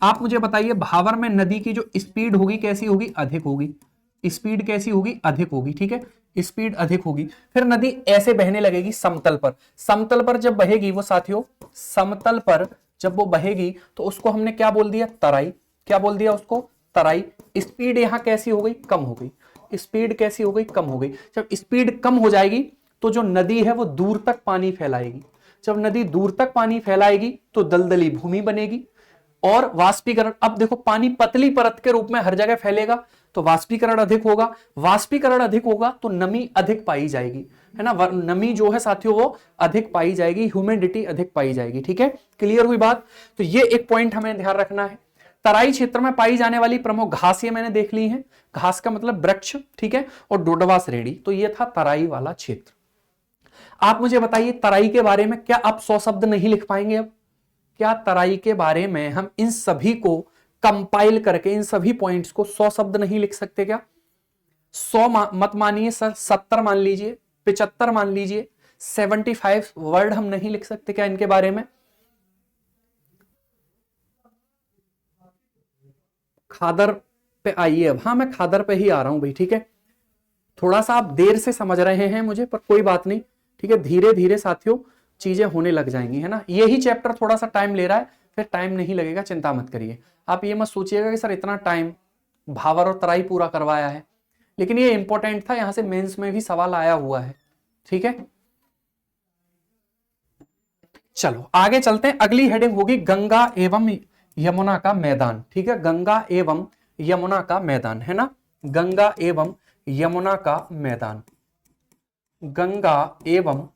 आप मुझे बताइए भावर में नदी की जो स्पीड होगी कैसी होगी? अधिक होगी। स्पीड कैसी होगी? अधिक होगी, ठीक है, स्पीड अधिक होगी। फिर नदी ऐसे बहने लगेगी समतल पर, समतल पर जब बहेगी वो साथियों, समतल पर जब वो बहेगी तो उसको हमने क्या बोल दिया? तराई। क्या बोल दिया उसको? तराई। स्पीड यहां कैसी हो गई? कम हो गई। स्पीड कैसी हो गई? कम हो गई। जब स्पीड कम हो जाएगी तो जो नदी है वो दूर तक पानी फैलाएगी। जब नदी दूर तक पानी फैलाएगी तो दलदली भूमि बनेगी और वाष्पीकरण, अब देखो पानी पतली परत के रूप में हर जगह फैलेगा तो वाष्पीकरण अधिक होगा, वाष्पीकरण अधिक होगा तो नमी अधिक पाई जाएगी, है ना, नमी जो है साथियों वो अधिक पाई जाएगी, ह्यूमिडिटी अधिक पाई जाएगी, ठीक है, क्लियर हुई बात। तो ये एक पॉइंट हमें ध्यान रखना है। तराई क्षेत्र में पाई जाने वाली प्रमुख घास ये मैंने देख ली है, घास का मतलब वृक्ष, ठीक है, और डोडवा श्रेणी, तो ये था तराई वाला क्षेत्र। आप मुझे बताइए तराई के बारे में क्या आप 100 शब्द नहीं लिख पाएंगे? अब क्या तराई के बारे में हम इन सभी को कंपाइल करके इन सभी पॉइंट्स को 100 शब्द नहीं लिख सकते क्या? 100 मत मानिए सर, 70 मान लीजिए, 75 मान लीजिए, 75 वर्ड हम नहीं लिख सकते क्या इनके बारे में? खादर पे आइए अब। हाँ, मैं खादर पे ही आ रहा हूं भाई, ठीक है, थोड़ा सा आप देर से समझ रहे हैं मुझे, पर कोई बात नहीं, ठीक है, धीरे धीरे साथियों चीजें होने लग जाएंगी, है ना। यही चैप्टर थोड़ा सा टाइम ले रहा है, फिर टाइम नहीं लगेगा, चिंता मत करिए। आप ये मत सोचिएगा कि सर इतना टाइम भावर और तराई पूरा करवाया है, लेकिन ये इंपॉर्टेंट था, यहां से मेंस में भी सवाल आया हुआ है, ठीक है। चलो आगे चलते हैं, अगली हेडिंग होगी गंगा एवं यमुना का मैदान, ठीक है, गंगा एवं यमुना का मैदान, है ना, गंगा एवं यमुना का मैदान, गंगा एवं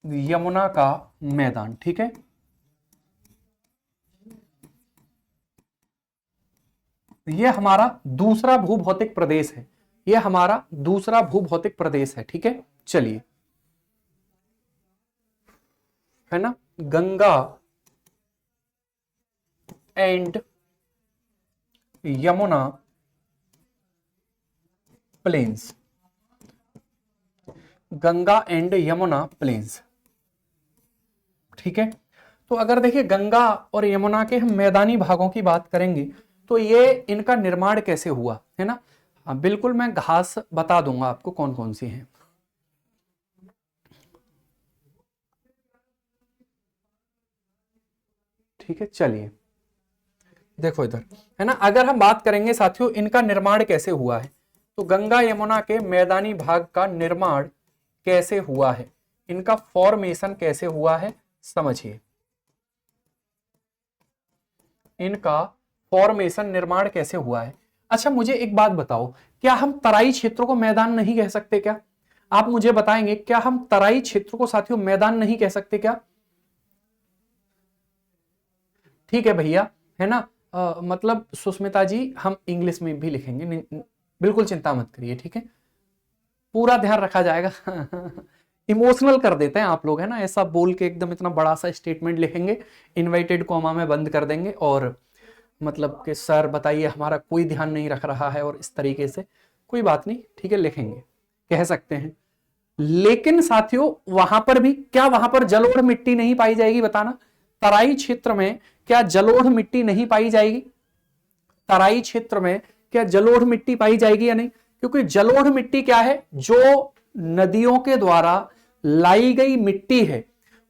यमुना का मैदान, ठीक है। यह हमारा दूसरा भूभौतिक प्रदेश है, यह हमारा दूसरा भूभौतिक प्रदेश है, ठीक है, चलिए, है ना, Ganga and Yamuna plains, Ganga and Yamuna plains, ठीक है। तो अगर देखिए गंगा और यमुना के हम मैदानी भागों की बात करेंगे तो ये इनका निर्माण कैसे हुआ, है ना। हाँ बिल्कुल, मैं घास बता दूंगा आपको कौन कौन सी हैं, ठीक है, चलिए देखो इधर, है ना, अगर हम बात करेंगे साथियों इनका निर्माण कैसे हुआ है, तो गंगा यमुना के मैदानी भाग का निर्माण कैसे हुआ है, इनका फॉर्मेशन कैसे हुआ है, समझिए, इनका फॉर्मेशन निर्माण कैसे हुआ है। अच्छा मुझे एक बात बताओ, क्या हम तराई क्षेत्र को मैदान नहीं कह सकते क्या? आप मुझे बताएंगे क्या हम तराई क्षेत्र को साथियों मैदान नहीं कह सकते क्या? ठीक है भैया, है ना, मतलब सुष्मिता जी हम इंग्लिश में भी लिखेंगे, बिल्कुल चिंता मत करिए, ठीक है, पूरा ध्यान रखा जाएगा। इमोशनल कर देते हैं आप लोग, है ना, ऐसा बोल के एकदम इतना बड़ा सा स्टेटमेंट लिखेंगे, इनवर्टेड कॉमा में बंद कर देंगे और मतलब कि सर बताइए हमारा कोई ध्यान नहीं रख रहा है, और इस तरीके से कोई बात नहीं, ठीक है, लिखेंगे, कह सकते हैं। लेकिन साथियों वहां पर भी क्या, वहां पर जलोढ़ मिट्टी नहीं पाई जाएगी? बताना, तराई क्षेत्र में क्या जलोढ़ मिट्टी नहीं पाई जाएगी? तराई क्षेत्र में क्या जलोढ़ मिट्टी पाई जाएगी या नहीं? क्योंकि जलोढ़ मिट्टी क्या है, जो नदियों के द्वारा लाई गई मिट्टी है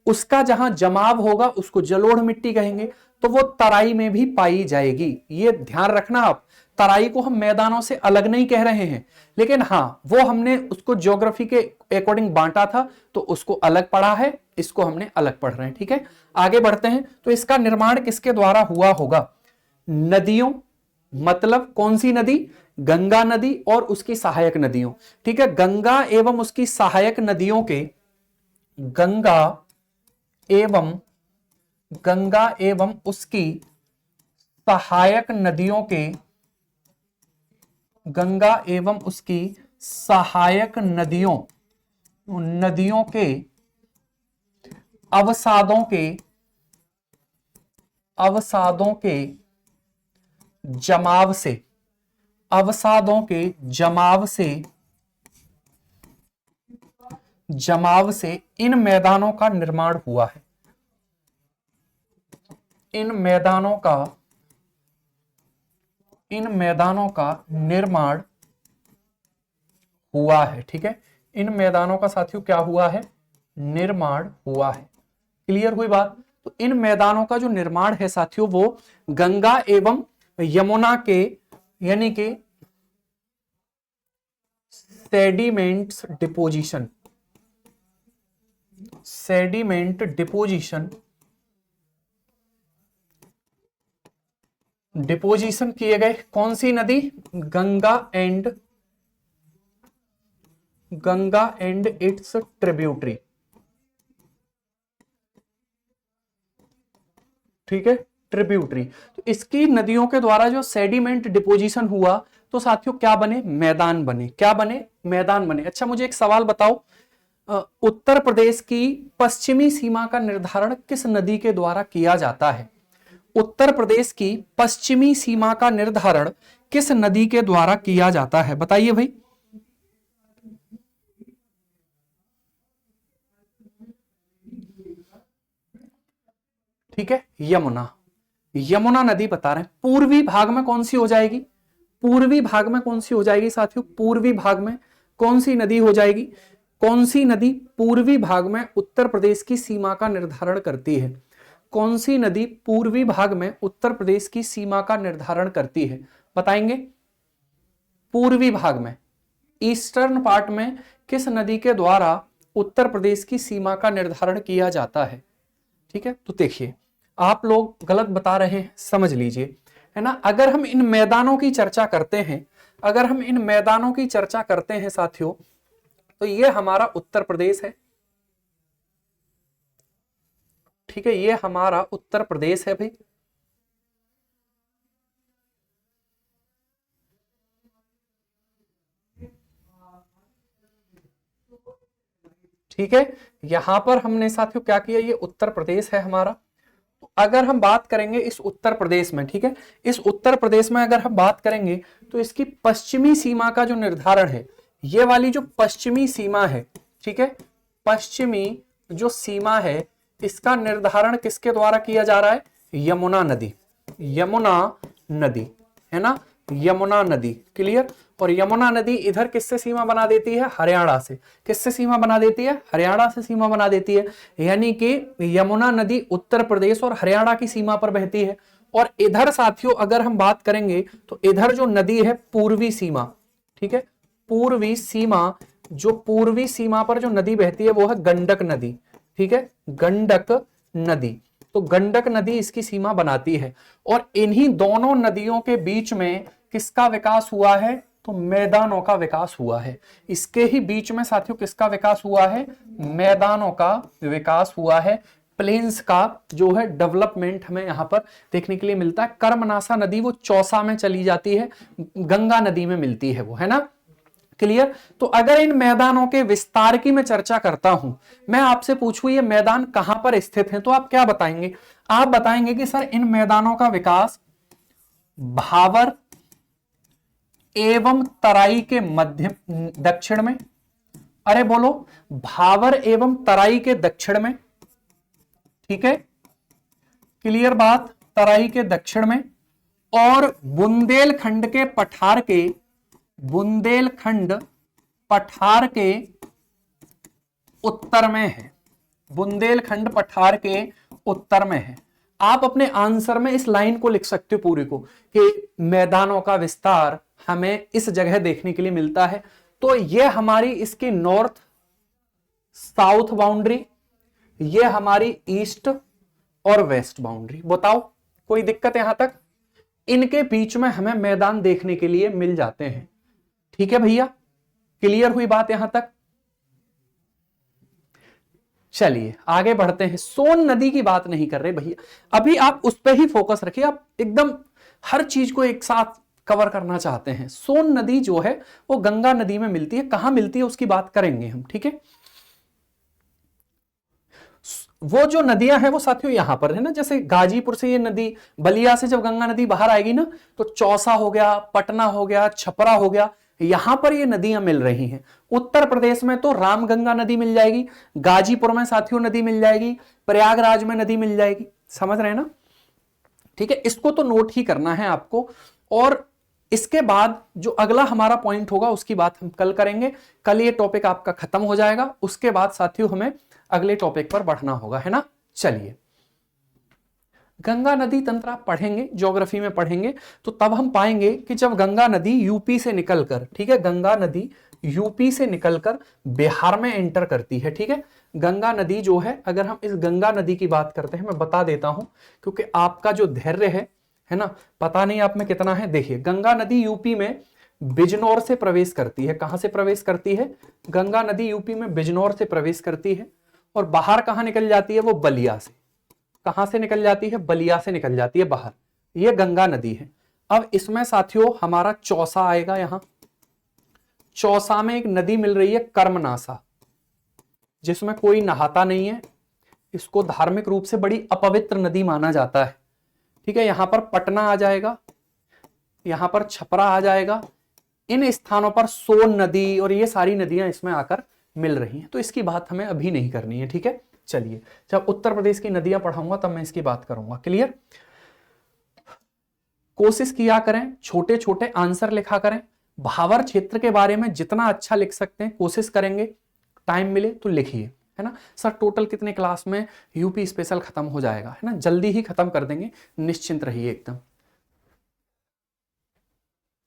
उसका जहां जमाव होगा उसको जलोढ़ मिट्टी कहेंगे, तो वो तराई में भी पाई जाएगी, ये ध्यान रखना आप। तराई को हम मैदानों से अलग नहीं कह रहे हैं, लेकिन हाँ वो हमने उसको ज्योग्राफी के अकॉर्डिंग बांटा था तो उसको अलग पढ़ा है, इसको हमने अलग पढ़ रहे हैं, ठीक है। आगे बढ़ते हैं, तो इसका निर्माण किसके द्वारा हुआ होगा? नदियों, मतलब कौन सी नदी? गंगा नदी और उसकी सहायक नदियों, ठीक है, गंगा एवं उसकी सहायक नदियों के, गंगा एवं गंगा एवं उसकी सहायक नदियों के, गंगा एवं उसकी सहायक नदियों के अवसादों के जमाव से, इन मैदानों का निर्माण हुआ है। इन मैदानों का निर्माण हुआ है। ठीक है, इन मैदानों का साथियों क्या हुआ है? निर्माण हुआ है। क्लियर हुई बात? तो इन मैदानों का जो निर्माण है साथियों वो गंगा एवं यमुना के, यानी कि सेडिमेंट डिपोजिशन किए गए। कौन सी नदी? Ganga and it's tributary. ठीक है, ट्रिब्यूटरी। तो इसकी नदियों के द्वारा जो सेडिमेंट डिपोजिशन हुआ तो साथियों क्या बने? मैदान बने। क्या बने? मैदान बने। अच्छा, मुझे एक सवाल बताओ, उत्तर प्रदेश की पश्चिमी सीमा का निर्धारण किस नदी के द्वारा किया जाता है? उत्तर प्रदेश की पश्चिमी सीमा का निर्धारण किस नदी के द्वारा किया जाता है? बताइए भाई। ठीक है, यमुना नदी बता रहे हैं। पूर्वी भाग में कौन सी हो जाएगी? पूर्वी भाग में कौन सी हो जाएगी साथियों? पूर्वी भाग में कौन सी नदी हो जाएगी? कौन सी नदी पूर्वी भाग में उत्तर प्रदेश की सीमा का निर्धारण करती है? कौन सी नदी पूर्वी भाग में उत्तर प्रदेश की सीमा का निर्धारण करती है? बताएंगे। पूर्वी भाग में, ईस्टर्न पार्ट में किस नदी के द्वारा उत्तर प्रदेश की सीमा का निर्धारण किया जाता है? ठीक है, तो देखिए आप लोग गलत बता रहे हैं, समझ लीजिए, है ना। अगर हम इन मैदानों की चर्चा करते हैं साथियों, तो ये हमारा उत्तर प्रदेश है। ठीक है, ये हमारा उत्तर प्रदेश है भाई। ठीक है, यहां पर हमने साथियों क्या किया? ये उत्तर प्रदेश है हमारा। तो अगर हम बात करेंगे इस उत्तर प्रदेश में, ठीक है, इस उत्तर प्रदेश में अगर हम बात करेंगे तो इसकी पश्चिमी सीमा का जो निर्धारण है, ये वाली जो पश्चिमी सीमा है, ठीक है, पश्चिमी जो सीमा है इसका निर्धारण किसके द्वारा किया जा रहा है? यमुना नदी है ना, यमुना नदी। क्लियर? और यमुना नदी इधर किससे सीमा बना देती है? हरियाणा से। किससे सीमा बना देती है? हरियाणा से सीमा बना देती है। यानी कि यमुना नदी उत्तर प्रदेश और हरियाणा की सीमा पर बहती है। और इधर साथियों अगर हम बात करेंगे तो इधर जो नदी है पूर्वी सीमा, ठीक है, पूर्वी सीमा, जो पूर्वी सीमा पर जो नदी बहती है वो है गंडक नदी। ठीक है, गंडक नदी। तो गंडक नदी इसकी सीमा बनाती है। और इन्हीं दोनों नदियों के बीच में किसका विकास हुआ है? तो मैदानों का विकास हुआ है। इसके ही बीच में साथियों किसका विकास हुआ है? मैदानों का विकास हुआ है। प्लेन्स का जो है डेवलपमेंट हमें यहां पर देखने के लिए मिलता है। कर्मनासा नदी वो चौसा में चली जाती है, गंगा नदी में मिलती है वो, है ना। क्लियर? तो अगर इन मैदानों के विस्तार की मैं चर्चा करता हूं, मैं आपसे पूछूं ये मैदान कहां पर स्थित है, तो आप क्या बताएंगे? आप बताएंगे कि सर इन मैदानों का विकास भावर एवं तराई के मध्य दक्षिण में। अरे बोलो, भावर एवं तराई के दक्षिण में। ठीक है, क्लियर बात? तराई के दक्षिण में। और बुंदेलखंड पठार के उत्तर में है। बुंदेलखंड पठार के उत्तर में है। आप अपने आंसर में इस लाइन को लिख सकते हो पूरी को, कि मैदानों का विस्तार हमें इस जगह देखने के लिए मिलता है। तो ये हमारी इसकी नॉर्थ साउथ बाउंड्री, ये हमारी ईस्ट और वेस्ट बाउंड्री। बताओ कोई दिक्कत यहां तक? इनके बीच में हमें मैदान देखने के लिए मिल जाते हैं। ठीक है भैया, क्लियर हुई बात यहां तक? चलिए आगे बढ़ते हैं। सोन नदी की बात नहीं कर रहे भैया, अभी आप उस पर ही फोकस रखिए। आप एकदम हर चीज को एक साथ कवर करना चाहते हैं। सोन नदी जो है वो गंगा नदी में मिलती है, कहां मिलती है उसकी बात करेंगे हम, ठीक है। वो जो नदियां हैं वो साथियों यहां पर है ना, जैसे गाजीपुर से ये नदी, बलिया से जब गंगा नदी बाहर आएगी ना, तो चौसा हो गया, पटना हो गया, छपरा हो गया, यहां पर ये नदियां मिल रही हैं। उत्तर प्रदेश में तो रामगंगा नदी मिल जाएगी, गाजीपुर में साथियों नदी मिल जाएगी, प्रयागराज में नदी मिल जाएगी। समझ रहे हैं ना, ठीक है। इसको तो नोट ही करना है आपको। और इसके बाद जो अगला हमारा पॉइंट होगा उसकी बात हम कल करेंगे। कल ये टॉपिक आपका खत्म हो जाएगा, उसके बाद साथियों हमें अगले टॉपिक पर बढ़ना होगा, है ना। चलिए, गंगा नदी तंत्र आप पढ़ेंगे, ज्योग्राफी में पढ़ेंगे, तो तब हम पाएंगे कि जब गंगा नदी यूपी से निकलकर, ठीक है, गंगा नदी यूपी से निकलकर बिहार में एंटर करती है, ठीक है। गंगा नदी जो है, अगर हम इस गंगा नदी की बात करते हैं, मैं बता देता हूं क्योंकि आपका जो धैर्य है ना, पता नहीं आप में कितना है। देखिए, गंगा नदी यूपी में बिजनौर से प्रवेश करती है। कहां से प्रवेश करती है? गंगा नदी यूपी में बिजनौर से प्रवेश करती है और बाहर कहां निकल जाती है? वो बलिया से। कहां से निकल जाती है? बलिया से निकल जाती है बाहर। ये गंगा नदी है। अब इसमें साथियों हमारा चौसा आएगा। यहां चौसा में एक नदी मिल रही है कर्मनासा, जिसमें कोई नहाता नहीं है। इसको धार्मिक रूप से बड़ी अपवित्र नदी माना जाता है, ठीक है। यहां पर पटना आ जाएगा, यहां पर छपरा आ जाएगा। इन स्थानों पर सोन नदी और ये सारी नदियां इसमें आकर मिल रही हैं, तो इसकी बात हमें अभी नहीं करनी है, ठीक है। चलिए, जब उत्तर प्रदेश की नदियां पढ़ाऊंगा तब मैं इसकी बात करूंगा। क्लियर? कोशिश किया करें, छोटे छोटे आंसर लिखा करें। भावर क्षेत्र के बारे में जितना अच्छा लिख सकते हैं कोशिश करेंगे, टाइम मिले तो लिखिए, है ना। सर टोटल कितने क्लास में यूपी स्पेशल खत्म हो जाएगा? है ना, जल्दी ही खत्म कर देंगे, निश्चिंत रहिए एकदम,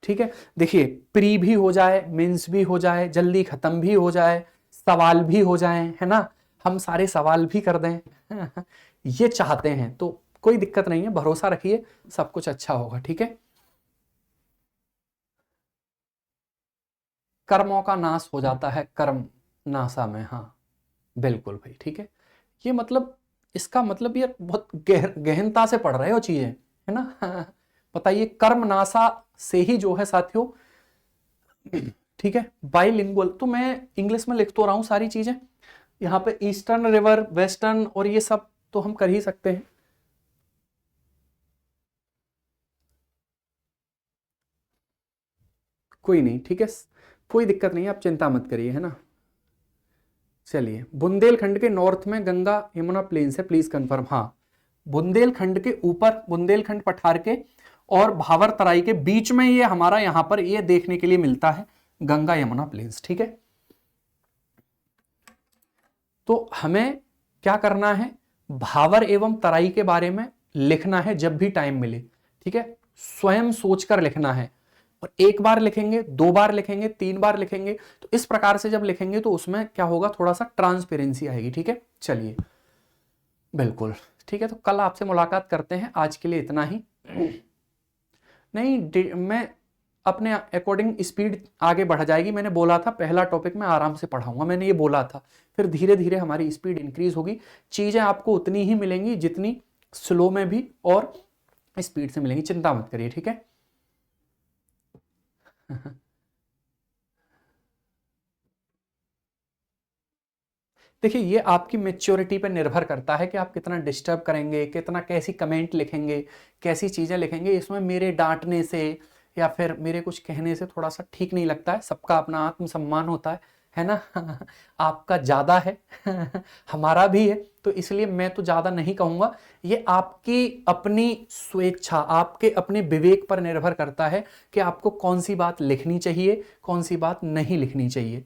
ठीक है। देखिए, प्री भी हो जाए, मेंस भी हो जाए, जल्दी खत्म भी हो जाए, सवाल भी हो जाए, है ना, हम सारे सवाल भी कर दें ये चाहते हैं तो कोई दिक्कत नहीं है, भरोसा रखिए, सब कुछ अच्छा होगा, ठीक है। कर्मों का नाश हो जाता है कर्म नासा में, हाँ बिल्कुल भाई, ठीक है। ये मतलब, इसका मतलब ये बहुत गहनता से पढ़ रहे हो चीजें, है ना बताइए, कर्म नासा से ही जो है साथियों, ठीक है। बाइलिंगुअल तो मैं इंग्लिश में लिख तो रहा हूं सारी चीजें, यहाँ पे ईस्टर्न रिवर, वेस्टर्न और ये सब तो हम कर ही सकते हैं। कोई नहीं, ठीक है, कोई दिक्कत नहीं है, आप चिंता मत करिए, है ना। चलिए, बुंदेलखंड के नॉर्थ में गंगा यमुना प्लेन से, प्लीज कंफर्म। हाँ, बुंदेलखंड के ऊपर, बुंदेलखंड पठार के और भावर तराई के बीच में ये हमारा यहां पर ये देखने के लिए मिलता है गंगा यमुना प्लेन्स, ठीक है। तो हमें क्या करना है? भावर एवं तराई के बारे में लिखना है जब भी टाइम मिले, ठीक है। स्वयं सोचकर लिखना है, और एक बार लिखेंगे, दो बार लिखेंगे, तीन बार लिखेंगे, तो इस प्रकार से जब लिखेंगे तो उसमें क्या होगा, थोड़ा सा ट्रांसपेरेंसी आएगी, ठीक है। चलिए, बिल्कुल ठीक है, तो कल आपसे मुलाकात करते हैं, आज के लिए इतना ही। नहीं, मैं अपने अकॉर्डिंग स्पीड आगे बढ़ जाएगी। मैंने बोला था पहला टॉपिक मैं आराम से पढ़ाऊंगा, मैंने ये बोला था, फिर धीरे धीरे हमारी स्पीड इंक्रीज होगी। चीजें आपको उतनी ही मिलेंगी जितनी स्लो में भी और स्पीड से मिलेंगी, चिंता मत करिए, ठीक है देखिए, ये आपकी मेच्योरिटी पर निर्भर करता है कि आप कितना डिस्टर्ब करेंगे, कितना कैसी कमेंट लिखेंगे, कैसी चीज़ें लिखेंगे। इसमें मेरे डांटने से या फिर मेरे कुछ कहने से थोड़ा सा ठीक नहीं लगता है। सबका अपना आत्मसम्मान होता है ना आपका ज़्यादा है हमारा भी है, तो इसलिए मैं तो ज़्यादा नहीं कहूँगा। ये आपकी अपनी स्वेच्छा, आपके अपने विवेक पर निर्भर करता है कि आपको कौन सी बात लिखनी चाहिए, कौन सी बात नहीं लिखनी चाहिए,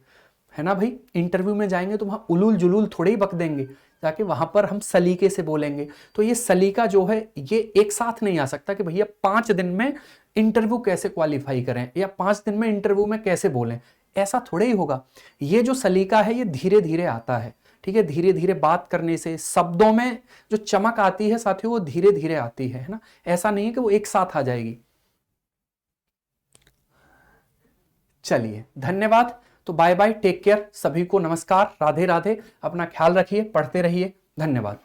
है ना भाई। इंटरव्यू में जाएंगे तो वहां उलूल जुलूल थोड़े ही बक देंगे, जाके वहां पर हम सलीके से बोलेंगे। तो ये सलीका जो है ये एक साथ नहीं आ सकता कि भैया 5 दिन में इंटरव्यू कैसे क्वालिफाई करें या 5 दिन में इंटरव्यू में कैसे बोलें, ऐसा थोड़े ही होगा। ये जो सलीका है ये धीरे धीरे आता है, ठीक है। धीरे धीरे बात करने से शब्दों में जो चमक आती है साथियों, वो धीरे धीरे आती है ना, ऐसा नहीं है कि वो एक साथ आ जाएगी। चलिए, धन्यवाद। तो बाय बाय, टेक केयर, सभी को नमस्कार, राधे राधे, अपना ख्याल रखिए, पढ़ते रहिए, धन्यवाद।